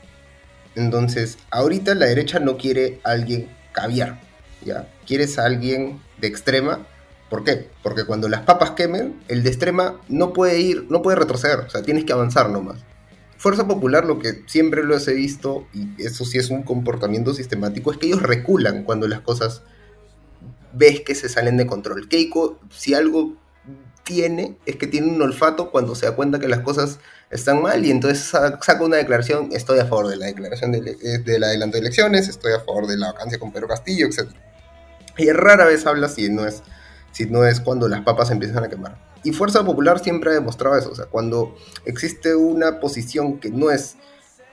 Entonces, ahorita la derecha no quiere a alguien caviar, ¿ya? Quieres a alguien de extrema. ¿Por qué? Porque cuando las papas quemen, el de extrema no puede retroceder, o sea, tienes que avanzar nomás. Fuerza Popular, lo que siempre los he visto, y eso sí es un comportamiento sistemático, es que ellos reculan cuando las cosas ves que se salen de control. Keiko, si algo tiene, es que tiene un olfato cuando se da cuenta que las cosas están mal y entonces saca una declaración, estoy a favor de la declaración del adelanto de elecciones, estoy a favor de la vacancia con Pedro Castillo, etc. Y rara vez habla si no es cuando las papas empiezan a quemar. Y Fuerza Popular siempre ha demostrado eso, o sea, cuando existe una posición que no es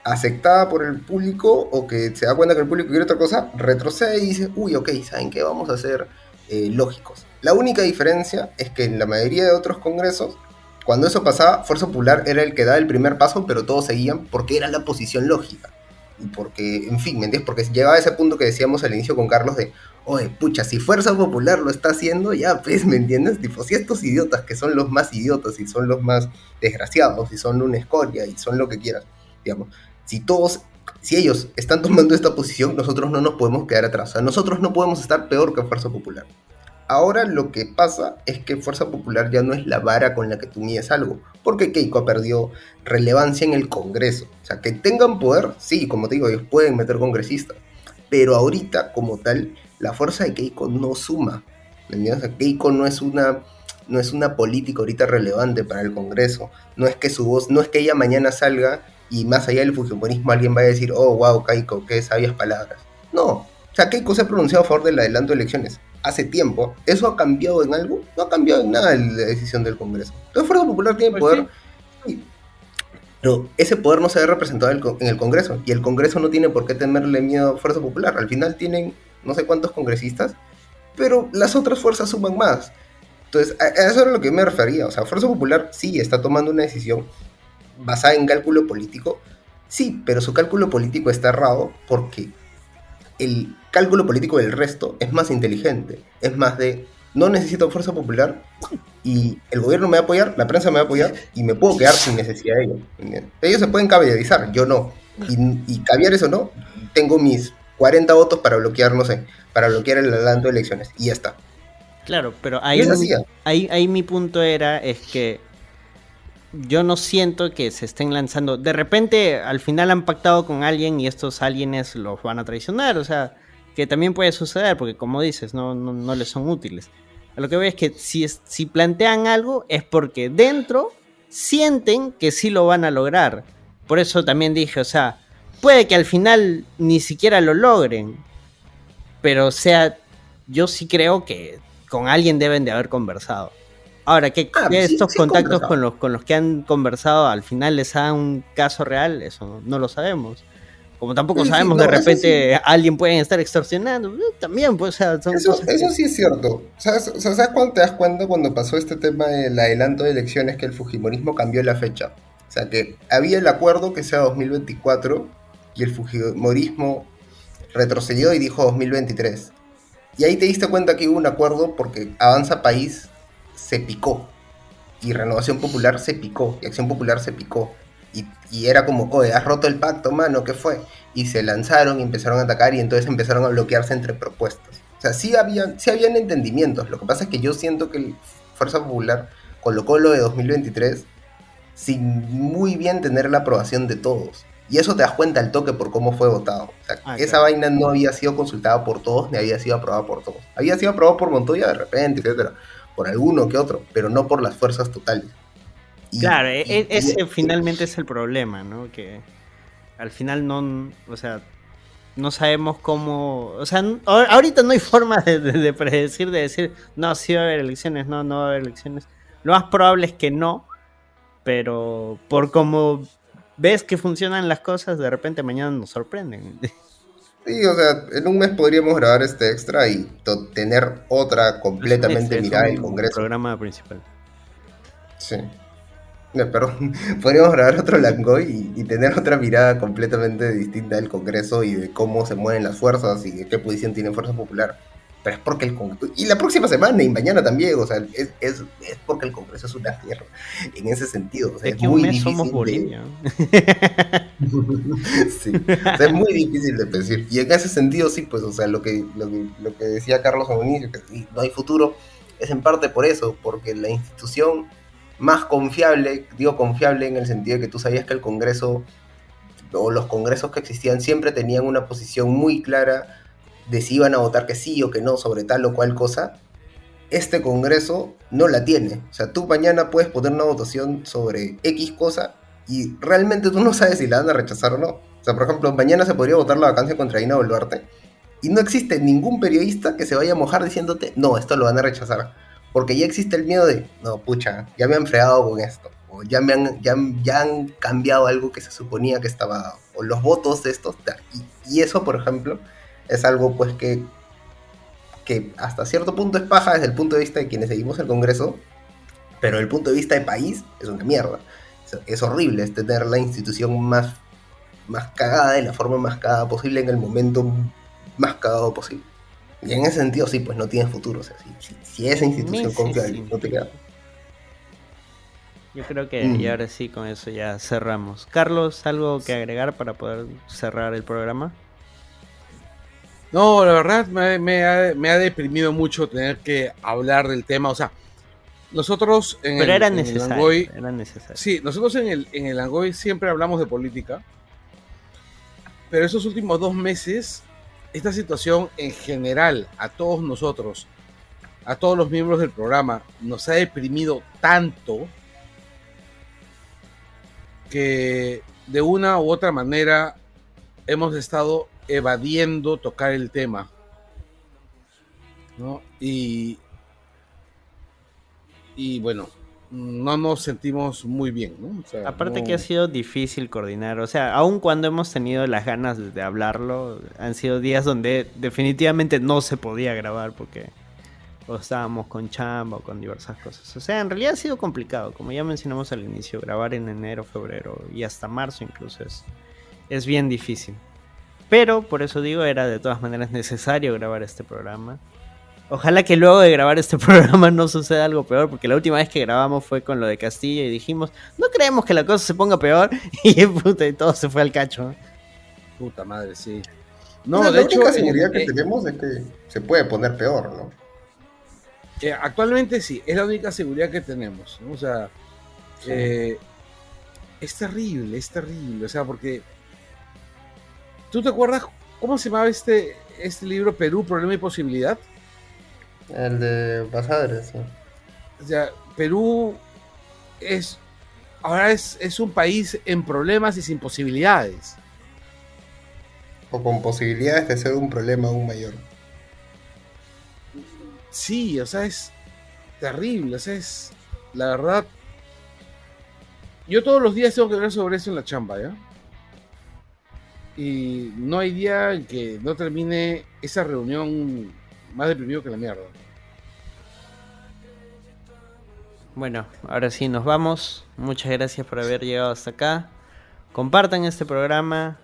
aceptada por el público o que se da cuenta que el público quiere otra cosa, retrocede y dice, uy, ok, ¿saben qué? Vamos a ser lógicos. La única diferencia es que en la mayoría de otros congresos, cuando eso pasaba, Fuerza Popular era el que daba el primer paso, pero todos seguían porque era la posición lógica. Y porque, en fin, ¿me entiendes? Porque llegaba a ese punto que decíamos al inicio con Carlos de, oye, pucha, si Fuerza Popular lo está haciendo, ya, pues, ¿me entiendes? Tipo, si estos idiotas que son los más idiotas y son los más desgraciados y son una escoria y son lo que quieras, digamos, si ellos están tomando esta posición, nosotros no nos podemos quedar atrás. O sea, nosotros no podemos estar peor que Fuerza Popular. Ahora lo que pasa es que Fuerza Popular ya no es la vara con la que tú mides algo, porque Keiko perdió relevancia en el Congreso. O sea, que tengan poder, sí, como te digo, ellos pueden meter congresistas, pero ahorita, como tal, la fuerza de Keiko no suma. ¿Me entiendes? O sea, Keiko no es una política ahorita relevante para el Congreso. No es que su voz, no es que ella mañana salga y más allá del fujimorismo alguien vaya a decir, oh, wow, Keiko, qué sabias palabras. No, o sea, Keiko se ha pronunciado a favor del adelanto de elecciones hace tiempo. ¿Eso ha cambiado en algo? No ha cambiado en nada la decisión del Congreso. Entonces Fuerza Popular tiene poder, sí, pero ese poder no se ve representado en el Congreso, y el Congreso no tiene por qué tenerle miedo a Fuerza Popular. Al final tienen no sé cuántos congresistas, pero las otras fuerzas suman más. Entonces, a eso era lo que me refería. O sea, Fuerza Popular sí está tomando una decisión basada en cálculo político, sí, pero su cálculo político está errado porque el cálculo político del resto es más inteligente. Es más de, no necesito fuerza popular y el gobierno me va a apoyar, la prensa me va a apoyar y me puedo quedar sin necesidad de ellos. Ellos se pueden caviarizar, yo no. Y caviar eso no, tengo mis 40 votos para bloquear, no sé, para bloquear el adelanto de elecciones y ya está. Claro, pero ahí mi punto es que yo no siento que se estén lanzando. De repente, al final han pactado con alguien y estos alguienes los van a traicionar. O sea, que también puede suceder, porque como dices, no les son útiles. A lo que veo es que si plantean algo es porque dentro sienten que sí lo van a lograr. Por eso también dije, o sea, puede que al final ni siquiera lo logren. Pero, o sea, yo sí creo que con alguien deben de haber conversado. Ahora, que estos contactos con los que han conversado al final les hagan un caso real, eso no lo sabemos. Como tampoco sabemos, de repente alguien puede estar extorsionando, también, pues, o sea, eso sí es cierto. ¿Sabes cuándo te das cuenta cuando pasó este tema del adelanto de elecciones que el fujimorismo cambió la fecha? O sea, que había el acuerdo que sea 2024 y el fujimorismo retrocedió y dijo 2023. Y ahí te diste cuenta que hubo un acuerdo porque Avanza País se picó y Renovación Popular se picó y Acción Popular se picó y era como, oye, has roto el pacto, mano, ¿qué fue? Y se lanzaron y empezaron a atacar y entonces empezaron a bloquearse entre propuestas. O sea, sí habían entendimientos. Lo que pasa es que yo siento que el Fuerza Popular colocó lo de 2023 sin muy bien tener la aprobación de todos. Y eso te das cuenta al toque por cómo fue votado. O sea, esa vaina no había sido consultada por todos ni había sido aprobada por todos. Había sido aprobado por Montoya de repente, etcétera, por alguno que otro, pero no por las fuerzas totales. Claro, ese finalmente es el problema, ¿no? Que al final o sea, no sabemos cómo, o sea, ahorita no hay forma de predecir, de decir, no, sí va a haber elecciones, no va a haber elecciones. Lo más probable es que no, pero por cómo ves que funcionan las cosas, de repente mañana nos sorprenden. Sí, o sea, en un mes podríamos grabar este extra y tener otra completamente mirada del Congreso. Programa principal. Sí. No, perdón, podríamos grabar otro Langoy y tener otra mirada completamente distinta del Congreso y de cómo se mueven las fuerzas y de qué posición tiene Fuerza Popular. Pero es porque y la próxima semana y mañana también, o sea, es porque el Congreso es una mierda en ese sentido. O sea, es que un mes somos Bolivia. Sí, o sea, es muy difícil de decir. Y en ese sentido, sí, pues, o sea, lo que decía Carlos al inicio, que no hay futuro, es en parte por eso, porque la institución más confiable, digo confiable en el sentido de que tú sabías que el Congreso o los congresos que existían siempre tenían una posición muy clara de si iban a votar que sí o que no sobre tal o cual cosa. Este Congreso no la tiene. O sea, tú mañana puedes poner una votación sobre X cosa y realmente tú no sabes si la van a rechazar o no. O sea, por ejemplo, mañana se podría votar la vacancia contra Dina Boluarte y no existe ningún periodista que se vaya a mojar diciéndote, no, esto lo van a rechazar. Porque ya existe el miedo de, no, pucha, ya me han fregado con esto. O ya han cambiado algo que se suponía que estaba dado. O los votos de estos. Y eso, por ejemplo, es algo pues que hasta cierto punto es paja desde el punto de vista de quienes seguimos el Congreso. Pero desde el punto de vista de país es una mierda. Es horrible es tener la institución más cagada de la forma más cagada posible en el momento más cagado posible. Y en ese sentido, sí, pues no tienes futuro. O sea, si esa institución confiable no te queda. Yo creo que y ahora sí, con eso ya cerramos. Carlos, ¿algo que agregar para poder cerrar el programa? No, la verdad me ha deprimido mucho tener que hablar del tema. O sea, nosotros era necesario. Sí, nosotros en el Langoy siempre hablamos de política. Pero esos últimos 2 meses, esta situación en general, a todos nosotros, a todos los miembros del programa, nos ha deprimido tanto que de una u otra manera hemos estado evadiendo tocar el tema, ¿no? Y bueno, no nos sentimos muy bien, ¿no? O sea, aparte que ha sido difícil coordinar, o sea, aun cuando hemos tenido las ganas de hablarlo, han sido días donde definitivamente no se podía grabar porque o estábamos con chamba o con diversas cosas. O sea, en realidad ha sido complicado, como ya mencionamos al inicio, grabar en enero, febrero y hasta marzo incluso es bien difícil. Pero por eso digo, era de todas maneras necesario grabar este programa. Ojalá que luego de grabar este programa no suceda algo peor, porque la última vez que grabamos fue con lo de Castilla y dijimos, no creemos que la cosa se ponga peor, y puta, y todo se fue al cacho. Puta madre, sí. No, No, la de hecho, única seguridad que tenemos es que se puede poner peor, ¿no? actualmente sí, es la única seguridad que tenemos, ¿no? O sea, Sí. es terrible, o sea, porque ¿tú te acuerdas cómo se llamaba este libro, Perú, Problema y Posibilidad? El de Basadre, sí. O sea, Perú ahora es un país en problemas y sin posibilidades. O con posibilidades de ser un problema aún mayor. Sí, o sea, es terrible, o sea, es la verdad. Yo todos los días tengo que hablar sobre eso en la chamba, ¿ya? Y no hay día en que no termine esa reunión más deprimido que la mierda. Bueno, ahora sí nos vamos. Muchas gracias por haber llegado hasta acá. Compartan este programa.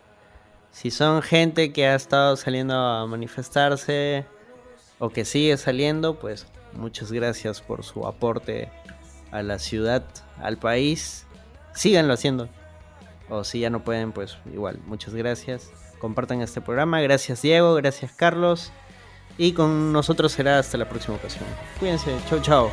Si son gente que ha estado saliendo a manifestarse o que sigue saliendo, pues muchas gracias por su aporte a la ciudad, al país. Síganlo haciendo. O si ya no pueden, pues igual, muchas gracias. Compartan este programa. Gracias Diego, gracias Carlos. Y con nosotros será hasta la próxima ocasión. Cuídense, chau chau.